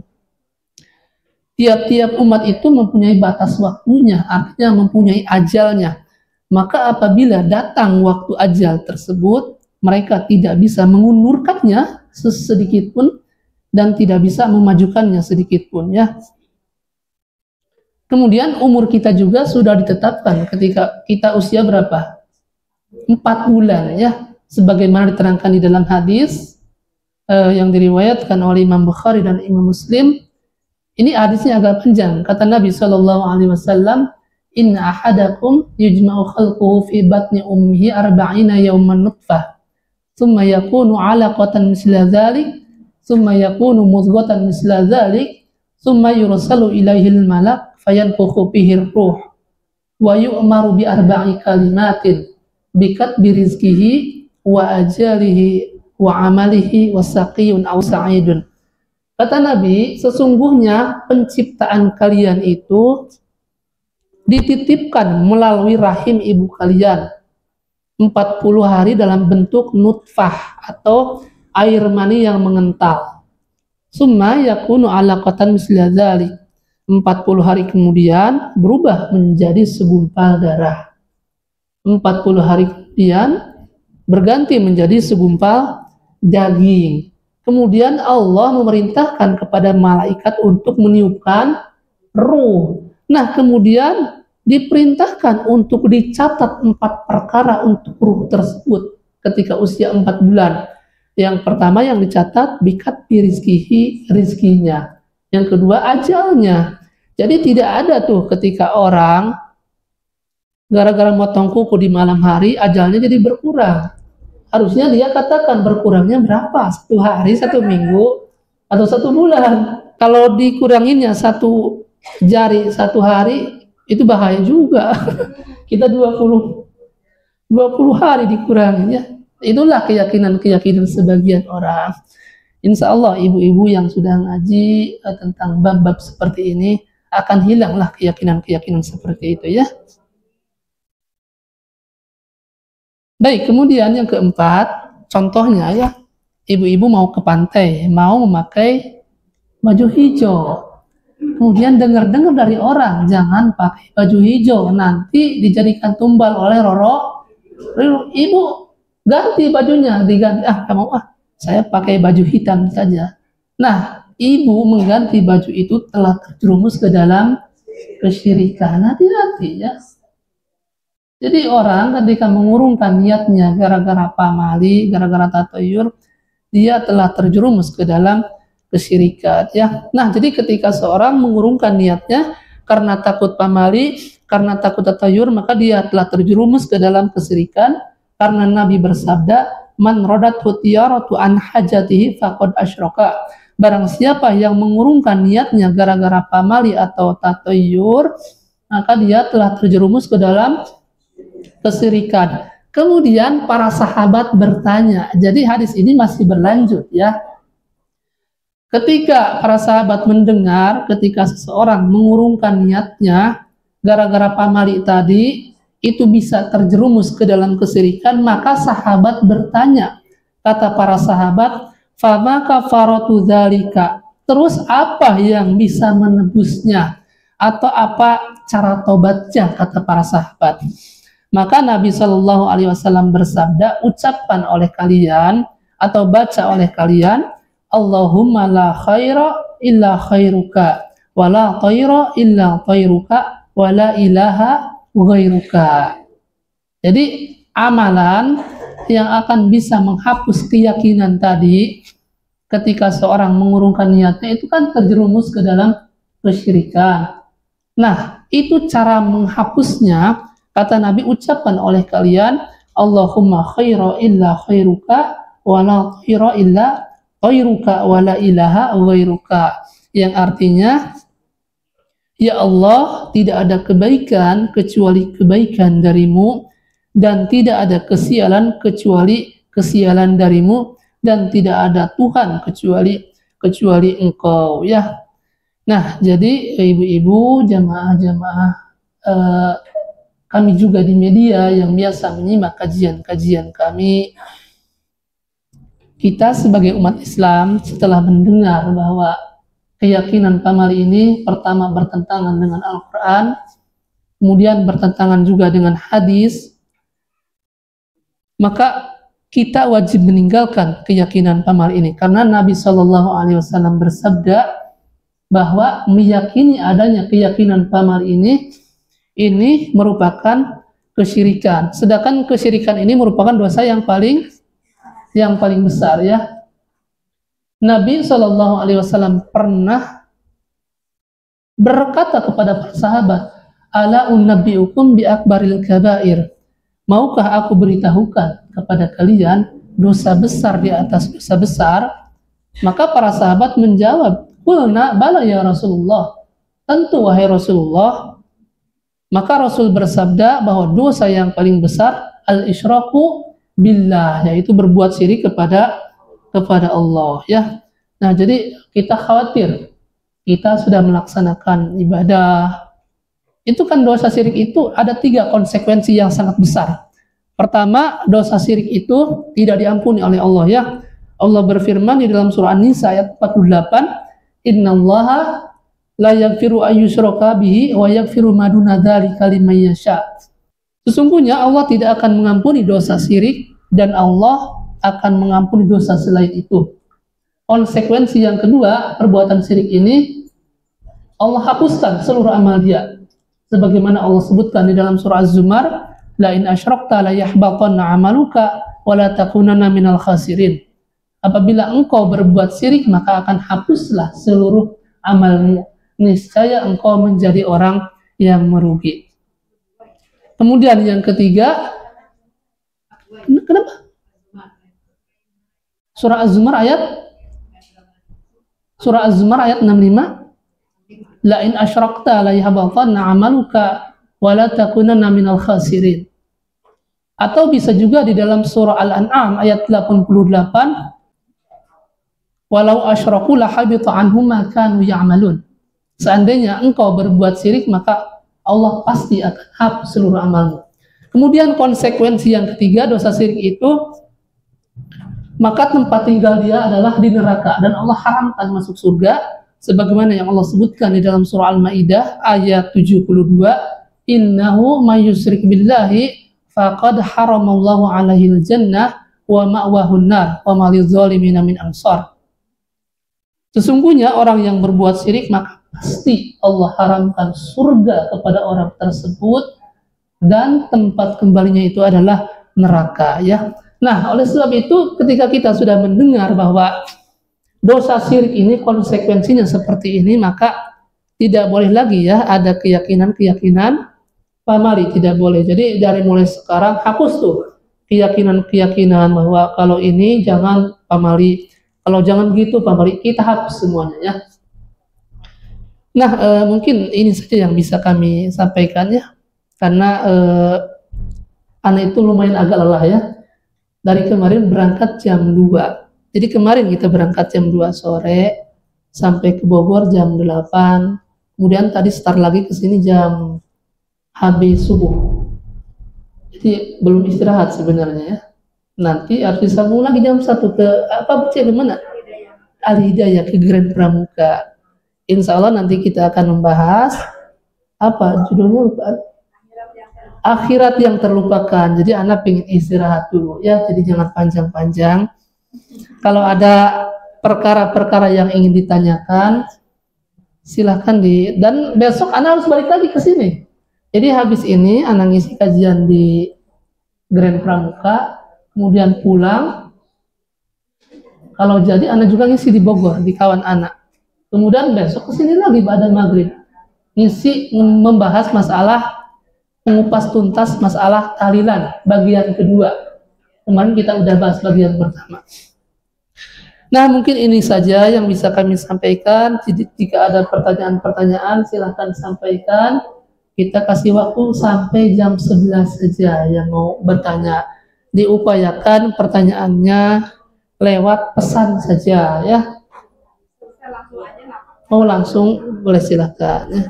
Tiap-tiap umat itu mempunyai batas waktunya, artinya mempunyai ajalnya. Maka apabila datang waktu ajal tersebut, mereka tidak bisa mengundurkannya sedikit pun dan tidak bisa memajukannya sedikit pun, ya. Kemudian umur kita juga sudah ditetapkan ketika kita usia berapa? 4 bulan, ya. Sebagaimana diterangkan di dalam hadis yang diriwayatkan oleh Imam Bukhari dan Imam Muslim. Ini hadisnya agak panjang. Kata Nabi SAW, inna ahadakum yujma'u khalquhu fi batni ummihi arba'ina yawman nutfah thumma yakunu 'alaqatan misla dhalik thumma yakunu mudghatan misla dhalik thumma yursalu ilaihil malak fayanfukhu fihi ruh wa yu'maru bi arba'i kalimatin bikatbi rizqihi wa ajalihi wa amalihi wa saqiyun aw sa'idun. Kata Nabi, sesungguhnya penciptaan kalian itu dititipkan melalui rahim ibu kalian 40 hari dalam bentuk nutfah atau air mani yang mengental. Summa yakunu 'alaqatan misla dzalik. 40 hari kemudian berubah menjadi segumpal darah. 40 hari kemudian berganti menjadi segumpal daging. Kemudian Allah memerintahkan kepada malaikat untuk meniupkan ruh. Nah, kemudian diperintahkan untuk dicatat 4 perkara untuk ruh tersebut ketika usia 4 bulan. Yang pertama yang dicatat bikat rizkihi, rizkinya. Yang kedua ajalnya. Jadi tidak ada tuh ketika orang gara-gara motong kuku di malam hari ajalnya jadi berkurang. Harusnya dia katakan berkurangnya berapa? 1 hari, 1 minggu, atau 1 bulan. Kalau dikuranginnya 1 jari 1 hari, itu bahaya juga. Kita 20 hari dikuranginya. Itulah keyakinan sebagian orang. Insya Allah ibu-ibu yang sudah ngaji tentang bab-bab seperti ini akan hilanglah keyakinan seperti itu, ya. Baik, kemudian yang keempat, contohnya, ya, ibu-ibu mau ke pantai, mau memakai baju hijau. Kemudian dengar-dengar dari orang, jangan pakai baju hijau, nanti dijadikan tumbal oleh Roro. Ibu ganti bajunya, diganti, kamu saya pakai baju hitam saja. Nah, ibu mengganti baju itu telah terjerumus ke dalam kesyirikan. Hati-hati, ya. Jadi orang ketika mengurungkan niatnya gara-gara pamali, gara-gara tatayur, dia telah terjerumus ke dalam kesyirikan ya. Nah, jadi ketika seorang mengurungkan niatnya karena takut pamali, karena takut tatayur, maka dia telah terjerumus ke dalam kesyirikan, karena Nabi bersabda, man radathu tiyaratu an hajatihi faqad asyraka. Barang siapa yang mengurungkan niatnya gara-gara pamali atau tatayur, maka dia telah terjerumus ke dalam kesyirikan. Kemudian para sahabat bertanya, jadi hadis ini masih berlanjut ya. Ketika para sahabat mendengar, ketika seseorang mengurungkan niatnya gara-gara pamali tadi, itu bisa terjerumus ke dalam kesyirikan, maka sahabat bertanya, kata para sahabat, fama kafaratu dzalika, terus apa yang bisa menebusnya, atau apa cara tobatnya, kata para sahabat. Maka Nabi Shallallahu Alaihi Wasallam bersabda, ucapkan oleh kalian atau baca oleh kalian, Allahumma la khaira illa khairuka, wa la tayra illa tayruka, wa la ilaha ghairuka. Jadi amalan yang akan bisa menghapus keyakinan tadi, ketika seorang mengurungkan niatnya itu kan terjerumus ke dalam kesyirikan. Nah, itu cara menghapusnya. Kata Nabi, ucapkan oleh kalian, Allahumma khaira illa khairuka, wa la khaira illa khairuka, wa la ilaha ghairuka. Yang artinya, ya Allah, tidak ada kebaikan kecuali kebaikan darimu, dan tidak ada kesialan kecuali kesialan darimu, dan tidak ada Tuhan kecuali Engkau ya. Nah, jadi ibu-ibu, jamaah-jamaah kami juga di media yang biasa menyimak kajian-kajian kami, kita sebagai umat Islam setelah mendengar bahwa keyakinan pamali ini pertama bertentangan dengan Al-Quran, kemudian bertentangan juga dengan hadis, maka kita wajib meninggalkan keyakinan pamali ini, karena Nabi Shallallahu Alaihi Wasallam bersabda bahwa meyakini adanya keyakinan pamali ini merupakan kesyirikan. Sedangkan kesyirikan ini merupakan dosa yang paling besar ya. Nabi Shallallahu Alaihi Wasallam pernah berkata kepada para sahabat, ala unabbiukum bi akbaril kabair, maukah aku beritahukan kepada kalian dosa besar di atas dosa besar? Maka para sahabat menjawab, qulna bala ya Rasulullah, tentu wahai Rasulullah. Maka Rasul bersabda bahwa dosa yang paling besar al-isyraku billah, yaitu berbuat syirik kepada Allah ya. Nah, jadi kita khawatir kita sudah melaksanakan ibadah, itu kan dosa syirik itu ada 3 konsekuensi yang sangat besar. Pertama, dosa syirik itu tidak diampuni oleh Allah ya. Allah berfirman di dalam surah An-Nisa ayat 48, innallaha la yaghfiru ayyushraka bihi wa yaghfiru ma duna dzalika liman yasha. Sesungguhnya Allah tidak akan mengampuni dosa syirik, dan Allah akan mengampuni dosa selain itu. Konsekuensi yang kedua, perbuatan syirik ini Allah hapuskan seluruh amal dia. Sebagaimana Allah sebutkan di dalam surah Az-Zumar, la in asyrakta la yahbatanna amaluka wa la takunanna minal khasirin. Apabila engkau berbuat syirik, maka akan hapuslah seluruh amalmu, niscaya engkau menjadi orang yang merugi. Kemudian yang ketiga, kenapa? Surah Az-Zumar ayat 65, la in asyrakta la yahbatanna amaluka wa la takunanna minal khasirin. Atau bisa juga di dalam surah Al-An'am ayat 88, walau asyraku la habita anhum ma kanu ya'malun. Seandainya engkau berbuat syirik, maka Allah pasti akan hapus seluruh amalmu. Kemudian konsekuensi yang ketiga, dosa syirik itu, maka tempat tinggal dia adalah di neraka, dan Allah haramkan masuk surga, sebagaimana yang Allah sebutkan di dalam surah Al-Maidah ayat 72, innahu may yusyrik billahi faqad haramallahu alaihil jannah wa ma'wahun nar wa ma lidzalimina min ansar. Sesungguhnya orang yang berbuat syirik, maka pasti Allah haramkan surga kepada orang tersebut, dan tempat kembalinya itu adalah neraka ya. Nah, oleh sebab itu ketika kita sudah mendengar bahwa dosa syirik ini konsekuensinya seperti ini, maka tidak boleh lagi ya ada keyakinan-keyakinan pamali, tidak boleh. Jadi dari mulai sekarang hapus tuh keyakinan-keyakinan bahwa kalau ini jangan pamali, kalau jangan gitu pamali, kita hapus semuanya ya. Nah, mungkin ini saja yang bisa kami sampaikan ya, karena anak itu lumayan agak lelah ya. Dari kemarin berangkat jam 2. Jadi kemarin kita berangkat jam 2 sore, sampai ke Bogor jam 8. Kemudian tadi start lagi ke sini jam habis subuh. Jadi belum istirahat sebenarnya ya. Nanti harus disambung lagi jam 1 ke apa ke mana? Al Hidayah ke Grand Pramuka. Insya Allah nanti kita akan membahas apa judulnya lupa. Akhirat yang terlupakan. Jadi anak pengen istirahat dulu ya. Jadi jangan panjang-panjang. Kalau ada perkara-perkara yang ingin ditanyakan, silahkan dan besok anak harus balik lagi ke sini. Jadi habis ini anak ngisi kajian di Grand Pramuka, kemudian pulang. Kalau jadi anak juga ngisi di Bogor di kawan anak. Kemudian besok ke sini lagi pada maghrib. Ngisi membahas masalah mengupas tuntas masalah tahlilan bagian kedua. Kemarin kita udah bahas bagian pertama. Nah, mungkin ini saja yang bisa kami sampaikan. Jika ada pertanyaan-pertanyaan, silahkan sampaikan. Kita kasih waktu sampai jam 11 saja yang mau bertanya. Diupayakan pertanyaannya lewat pesan saja ya. Mau langsung boleh silakan ya.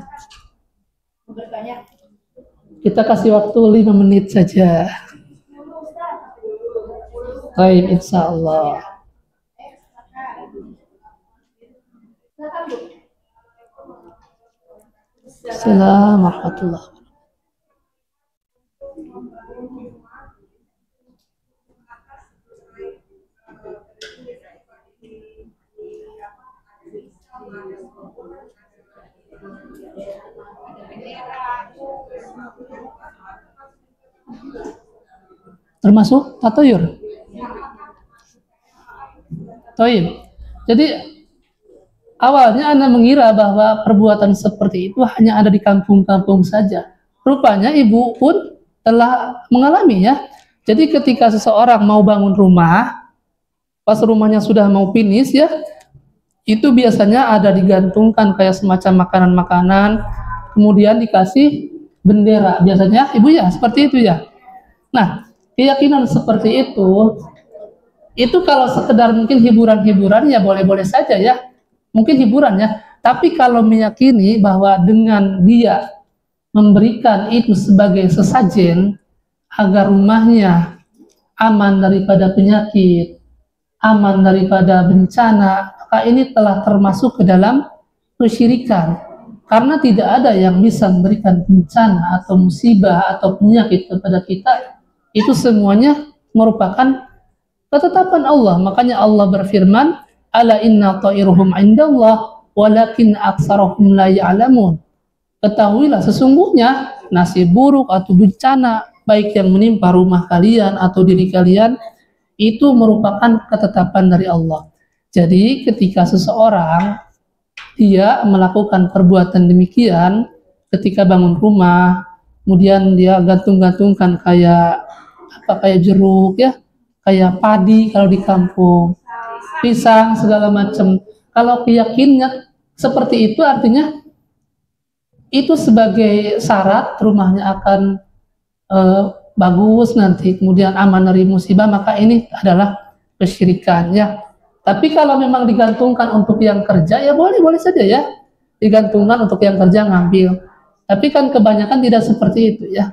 Kita kasih waktu 5 menit saja. Baik, insya Allah. Assalamualaikum warahmatullahi wabarakatuh. Termasuk tatayur. Toib. Jadi awalnya Anda mengira bahwa perbuatan seperti itu hanya ada di kampung-kampung saja. Rupanya ibu pun telah mengalami ya. Jadi ketika seseorang mau bangun rumah, pas rumahnya sudah mau finish ya, itu biasanya ada digantungkan kayak semacam makanan-makanan, kemudian dikasih bendera. Biasanya ibu ya seperti itu ya. Nah, keyakinan seperti itu kalau sekedar mungkin hiburan-hiburan ya boleh-boleh saja ya, mungkin hiburan ya. Tapi kalau meyakini bahwa dengan dia memberikan itu sebagai sesajen agar rumahnya aman daripada penyakit, aman daripada bencana, maka ini telah termasuk ke dalam kesyirikan. Karena tidak ada yang bisa memberikan bencana atau musibah atau penyakit kepada kita, itu semuanya merupakan ketetapan Allah. Makanya Allah berfirman, ala inna ta'iruhum indallah walakin aksarahum la ya'lamun. Ketahuilah sesungguhnya nasib buruk atau bencana baik yang menimpa rumah kalian atau diri kalian itu merupakan ketetapan dari Allah. Jadi ketika seseorang dia melakukan perbuatan demikian, ketika bangun rumah, kemudian dia gantung-gantungkan kayak jeruk ya, kayak padi kalau di kampung, pisang segala macam. Kalau keyakinannya seperti itu, artinya itu sebagai syarat rumahnya akan bagus nanti, kemudian aman dari musibah, maka ini adalah kesyirikan ya. Tapi kalau memang digantungkan untuk yang kerja ya boleh saja ya, digantungkan untuk yang kerja ngambil. Tapi kan kebanyakan tidak seperti itu ya.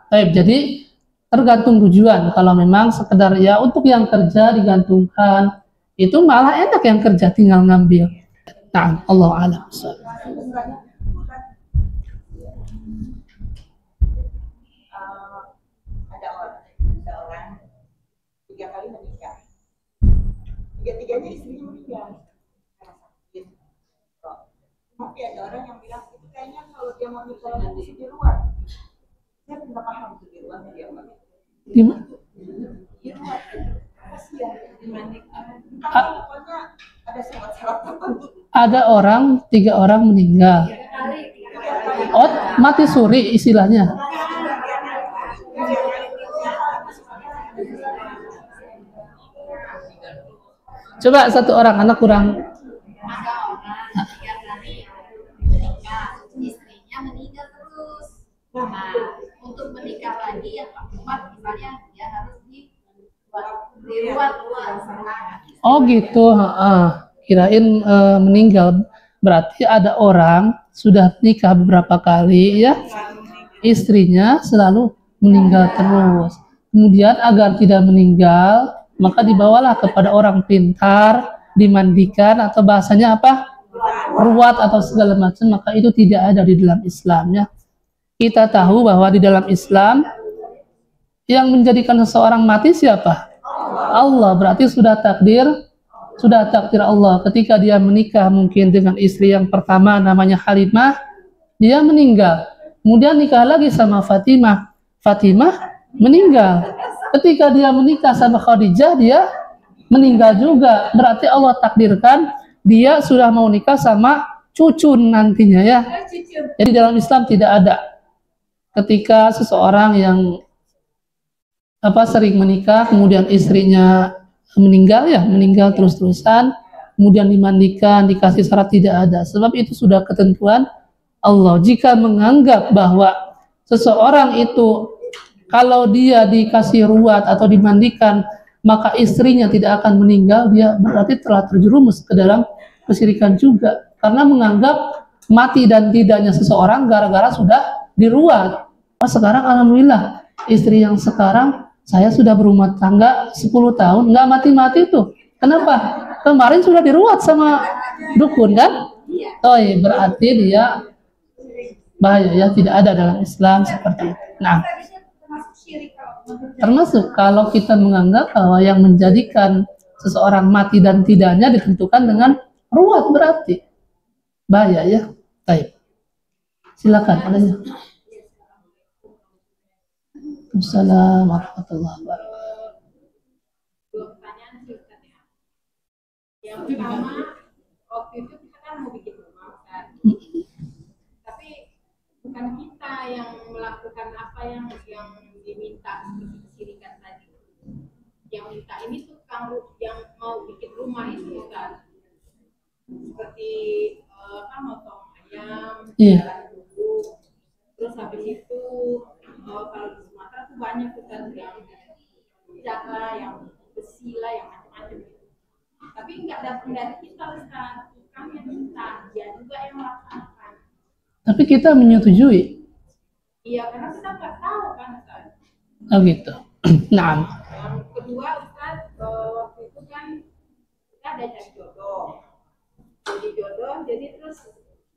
Baik, jadi tergantung tujuan. Kalau memang sekedar ya untuk yang kerja digantungkan, itu malah enak yang kerja tinggal ngambil. Nah, Allah a'lam. Ada orang 3 kali menikah, tiga-tiganya istrinya meninggal karena sakit. Tapi ada orang yang bilang itu kayaknya kalau dia mau nikah nanti di luar. Saya nggak paham tuh di luar dia apa. Gimana? Di luar. Kasihan. Pokoknya ada syarat-syarat tertentu. Ada orang, 3 orang meninggal. Oh, mati suri istilahnya. Coba 1 orang, anak kurang. Ada orang 3 kali menikah, istrinya meninggal terus. Nah, untuk menikah lagi yang keempat misalnya dia harus diruat. Oh gitu, kirain meninggal. Berarti ada orang sudah nikah beberapa kali ya, istrinya selalu meninggal terus. Kemudian agar tidak meninggal, maka dibawalah kepada orang pintar, dimandikan atau bahasanya apa? Ruat atau segala macam, maka itu tidak ada di dalam Islamnya. Kita tahu bahwa di dalam Islam yang menjadikan seseorang mati siapa? Allah. Berarti sudah takdir Allah. Ketika dia menikah mungkin dengan istri yang pertama namanya Halimah, dia meninggal. Kemudian nikah lagi sama Fatimah meninggal. Ketika dia menikah sama Khadijah, dia meninggal juga. Berarti Allah takdirkan dia sudah mau nikah sama cucu nantinya ya. Jadi dalam Islam tidak ada ketika seseorang yang sering menikah kemudian istrinya meninggal terus-terusan, kemudian dimandikan, dikasih syarat, tidak ada. Sebab itu sudah ketentuan Allah. Jika menganggap bahwa seseorang itu kalau dia dikasih ruat atau dimandikan maka istrinya tidak akan meninggal, dia berarti telah terjerumus ke dalam kesyirikan juga, karena menganggap mati dan tidaknya seseorang gara-gara sudah diruat. Oh, sekarang alhamdulillah istri yang sekarang saya sudah berumah tangga 10 tahun nggak mati-mati tuh. Kenapa? Kemarin sudah diruat sama dukun kan? Oh iya, berarti dia bahaya ya, tidak ada dalam Islam seperti itu. Nah, termasuk kalau kita menganggap bahwa yang menjadikan seseorang mati dan tidaknya ditentukan dengan ruat, berarti bahaya ya. Baik, silakan adanya. Assalamualaikum warahmatullahi wabarakatuh. Dua pertanyaan sih Ustaz ya. Yang pertama, waktu itu kita kan mau bikin rumah kan. Tapi bukan kita yang melakukan apa yang diminta seperti kesyirikan tadi. Yang minta ini tukang yang mau bikin rumah itu kan. Seperti motong ayam, jalan dulu. Terus habis itu kalau di Sumatera tuh banyak kan yang jaga, yang besi lah, yang macam-macam gitu. Tapi nggak datang dari kita Ustaz, tukang yang minta, dia juga yang melaksanakan. Tapi kita menyetujui. Iya, karena kita nggak tahu kan Ustaz. Oh gitu. Nah. Yang kedua Ustaz, waktu itu kan kita ada cari jodoh. Jadi terus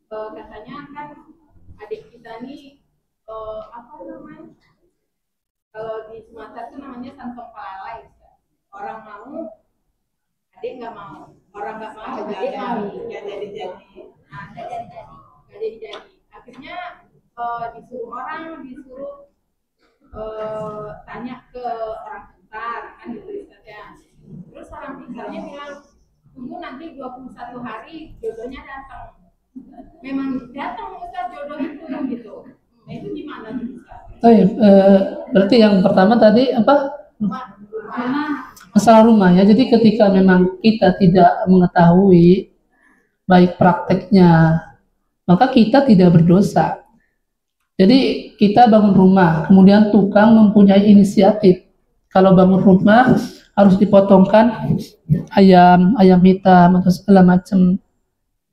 katanya kan adik kita nih apa namanya? Kalau di Sumatera itu namanya santong palalai. Orang mau, adik nggak mau. Orang nggak mau, adik mau. Nggak jadi. Nah, nggak jadi. Akhirnya disuruh tanya ke orang pintar kan gitu Ustaznya. Terus orang pintarnya bilang tunggu nanti 21 hari jodohnya datang. Memang datang Ustaz jodoh itu gitu. Nah itu gimana Ustaz? Berarti yang pertama tadi apa? Masalah rumah ya. Jadi ketika memang kita tidak mengetahui baik prakteknya, maka kita tidak berdosa. Jadi kita bangun rumah, kemudian tukang mempunyai inisiatif. Kalau bangun rumah harus dipotongkan ayam hitam atau segala macam.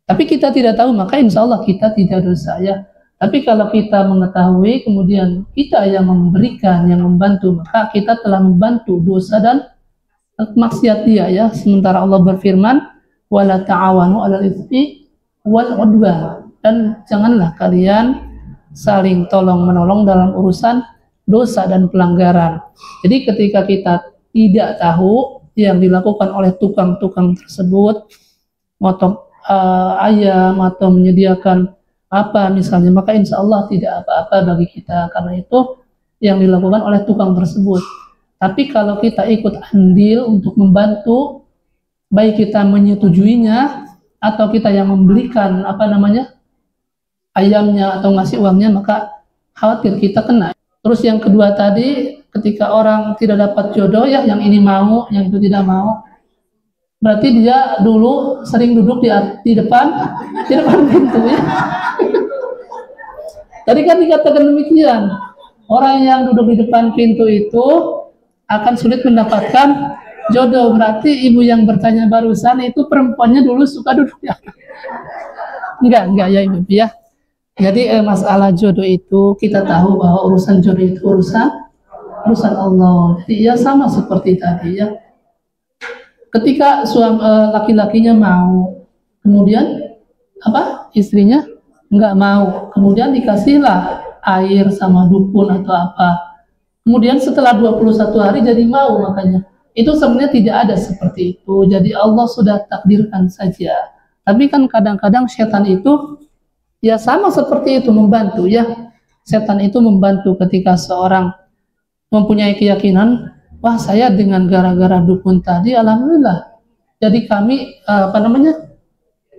Tapi kita tidak tahu, maka insya Allah kita tidak dosa ya. Tapi kalau kita mengetahui, kemudian kita yang memberikan, yang membantu, maka kita telah membantu dosa dan maksiat dia ya. Sementara Allah berfirman, wala ta'awanu 'alal itsmi wal 'udwan. Dan janganlah kalian saling tolong menolong dalam urusan dosa dan pelanggaran. Jadi ketika kita tidak tahu yang dilakukan oleh tukang-tukang tersebut, motong ayam atau menyediakan apa misalnya, maka insya Allah tidak apa-apa bagi kita, karena itu yang dilakukan oleh tukang tersebut. Tapi kalau kita ikut andil untuk membantu, baik kita menyetujuinya atau kita yang membelikan ayamnya atau ngasih uangnya, maka khawatir kita kena. Terus yang kedua tadi, ketika orang tidak dapat jodoh ya, yang ini mau, yang itu tidak mau, berarti dia dulu sering duduk di depan pintu ya. Tadi kan dikatakan demikian, orang yang duduk di depan pintu itu akan sulit mendapatkan jodoh. Berarti ibu yang bertanya barusan itu perempuannya dulu suka duduk ya? Enggak ya ibu ya. Jadi masalah jodoh itu kita tahu bahwa urusan jodoh itu urusan Allah. Jadi ya sama seperti tadi ya. Ketika laki-lakinya mau, kemudian istrinya nggak mau, kemudian dikasihlah air sama dukun atau apa. Kemudian setelah 21 hari jadi mau, makanya itu sebenarnya tidak ada seperti itu. Jadi Allah sudah takdirkan saja. Tapi kan kadang-kadang setan itu ya sama seperti itu, membantu ya. Setan itu membantu ketika seorang mempunyai keyakinan, wah saya dengan gara-gara dukun tadi alhamdulillah. Jadi kami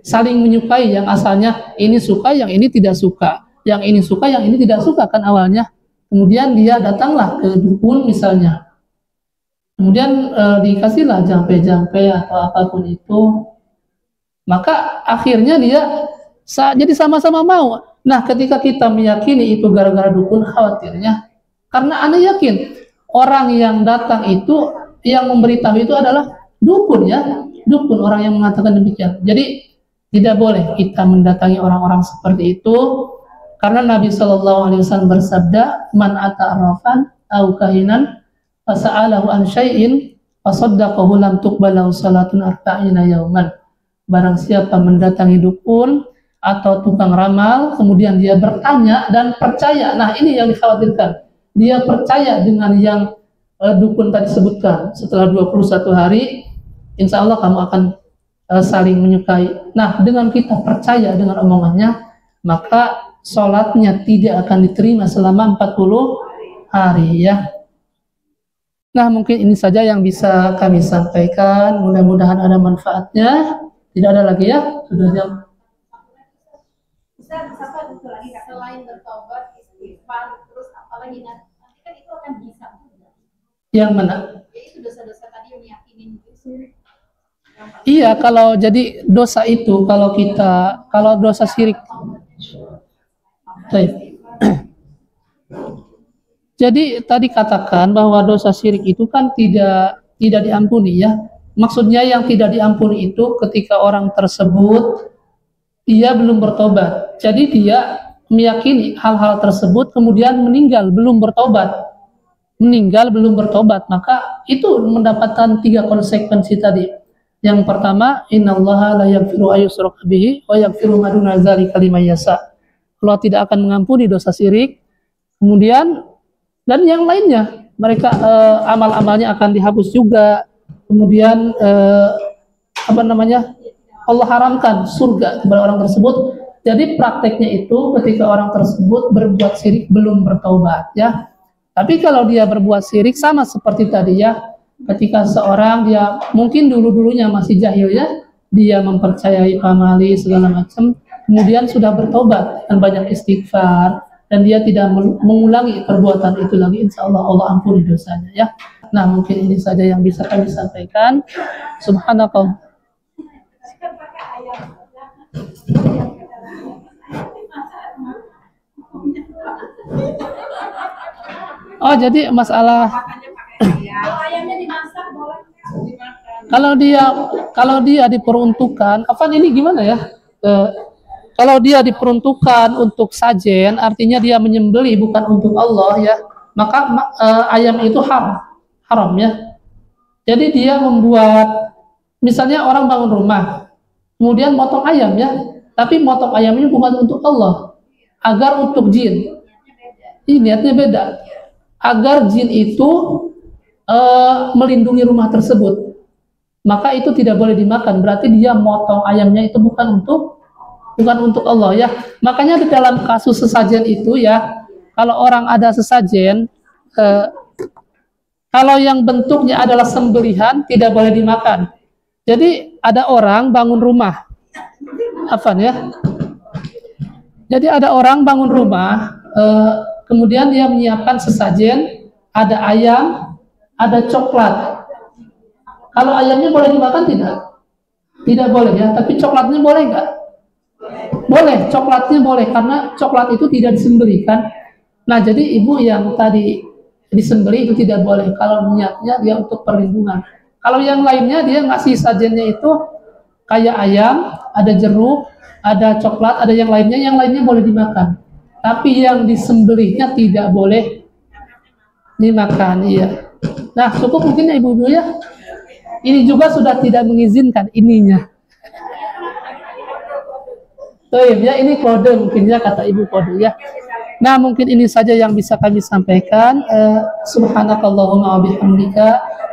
saling menyukai, yang asalnya ini suka, yang ini tidak suka. Yang ini suka, yang ini tidak suka kan awalnya. Kemudian dia datanglah ke dukun misalnya. Kemudian dikasihlah jampe-jampe atau apapun itu. Maka akhirnya dia jadi sama-sama mau. Nah, ketika kita meyakini itu gara-gara dukun, khawatirnya karena Anda yakin orang yang datang itu, yang memberitahu itu adalah dukun ya. Dukun, orang yang mengatakan demikian. Jadi tidak boleh kita mendatangi orang-orang seperti itu, karena Nabi Shallallahu Alaihi Wasallam bersabda, "Man ata'arrafan au kahinan fasa'alahu an syai'in fasaddaqahu lam tuqbalahu salatun arba'ina yauman." Barang siapa mendatangi dukun atau tukang ramal, kemudian dia bertanya dan percaya. Nah, ini yang dikhawatirkan. Dia percaya dengan yang dukun tadi sebutkan. Setelah 21 hari, insya Allah kamu akan saling menyukai. Nah, dengan kita percaya dengan omongannya, maka sholatnya tidak akan diterima selama 40 hari ya. Nah, mungkin ini saja yang bisa kami sampaikan. Mudah-mudahan ada manfaatnya. Tidak ada lagi ya? Sudah jam. Satu lagi, selain bertobat, istighfar, terus apalagi nanti kan itu akan bisa. Yang mana? Ya itu dosa-dosa tadi yang meyakinin itu. Iya, kalau jadi dosa itu, kalau dosa syirik. Jadi tadi katakan bahwa dosa syirik itu kan tidak diampuni ya. Maksudnya yang tidak diampuni itu ketika orang tersebut dia belum bertobat. Jadi dia meyakini hal-hal tersebut kemudian meninggal belum bertobat. Maka itu mendapatkan 3 konsekuensi tadi. Yang pertama, innallaha la yaghfiru ayyushraka bihi wa yaghfiru ma duna dzalika liman yasha. Allah tidak akan mengampuni dosa syirik. Kemudian dan yang lainnya, mereka amal-amalnya akan dihapus juga. Kemudian Allah haramkan surga kepada orang tersebut. Jadi prakteknya itu ketika orang tersebut berbuat syirik belum bertobat ya. Tapi kalau dia berbuat syirik sama seperti tadi ya, ketika seorang dia mungkin dulu-dulunya masih jahil ya, dia mempercayai pamali segala macam, kemudian sudah bertobat dan banyak istighfar dan dia tidak mengulangi perbuatan itu lagi, insya Allah Allah ampuni dosanya ya. Nah, mungkin ini saja yang bisa kami sampaikan. Subhanakallah. Oh, jadi masalah kalau dia diperuntukkan, Afan ini gimana ya? Kalau dia diperuntukkan untuk sajen, artinya dia menyembelih bukan untuk Allah ya, maka ayam itu haram ya. Jadi dia membuat, misalnya orang bangun rumah, kemudian motong ayam ya, tapi motong ayamnya bukan untuk Allah, agar untuk jin. Ini niatnya beda. Agar jin itu melindungi rumah tersebut, maka itu tidak boleh dimakan. Berarti dia motong ayamnya itu bukan untuk Allah ya. Makanya di dalam kasus sesajen itu ya, kalau orang ada sesajen, Kalau yang bentuknya adalah sembelihan tidak boleh dimakan. Jadi ada orang bangun rumah, Afan ya. Jadi ada orang bangun rumah, kemudian dia menyiapkan sesajen, ada ayam, ada coklat. Kalau ayamnya boleh dimakan tidak? Tidak boleh ya, tapi coklatnya boleh nggak? Boleh, coklatnya boleh, karena coklat itu tidak disembelihkan. Nah, jadi ibu yang tadi disembelih itu tidak boleh, kalau niatnya dia untuk perlindungan. Kalau yang lainnya dia ngasih sajennya itu kayak ayam, ada jeruk, ada coklat, ada yang lainnya boleh dimakan. Tapi yang disembelihnya tidak boleh dimakan, iya. Nah, cukup mungkin ya ibu-ibu ya. Ini juga sudah tidak mengizinkan ininya. Baik ya, ini kode mungkin ya, kata ibu kode ya. Nah, mungkin ini saja yang bisa kami sampaikan. Subhanakallahumma wa bihamdika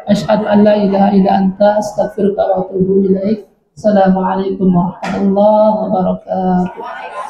asyhadu an la ilaha illa anta astaghfiruka wa atubu ilaik. Assalamualaikum warahmatullahi wabarakatuh.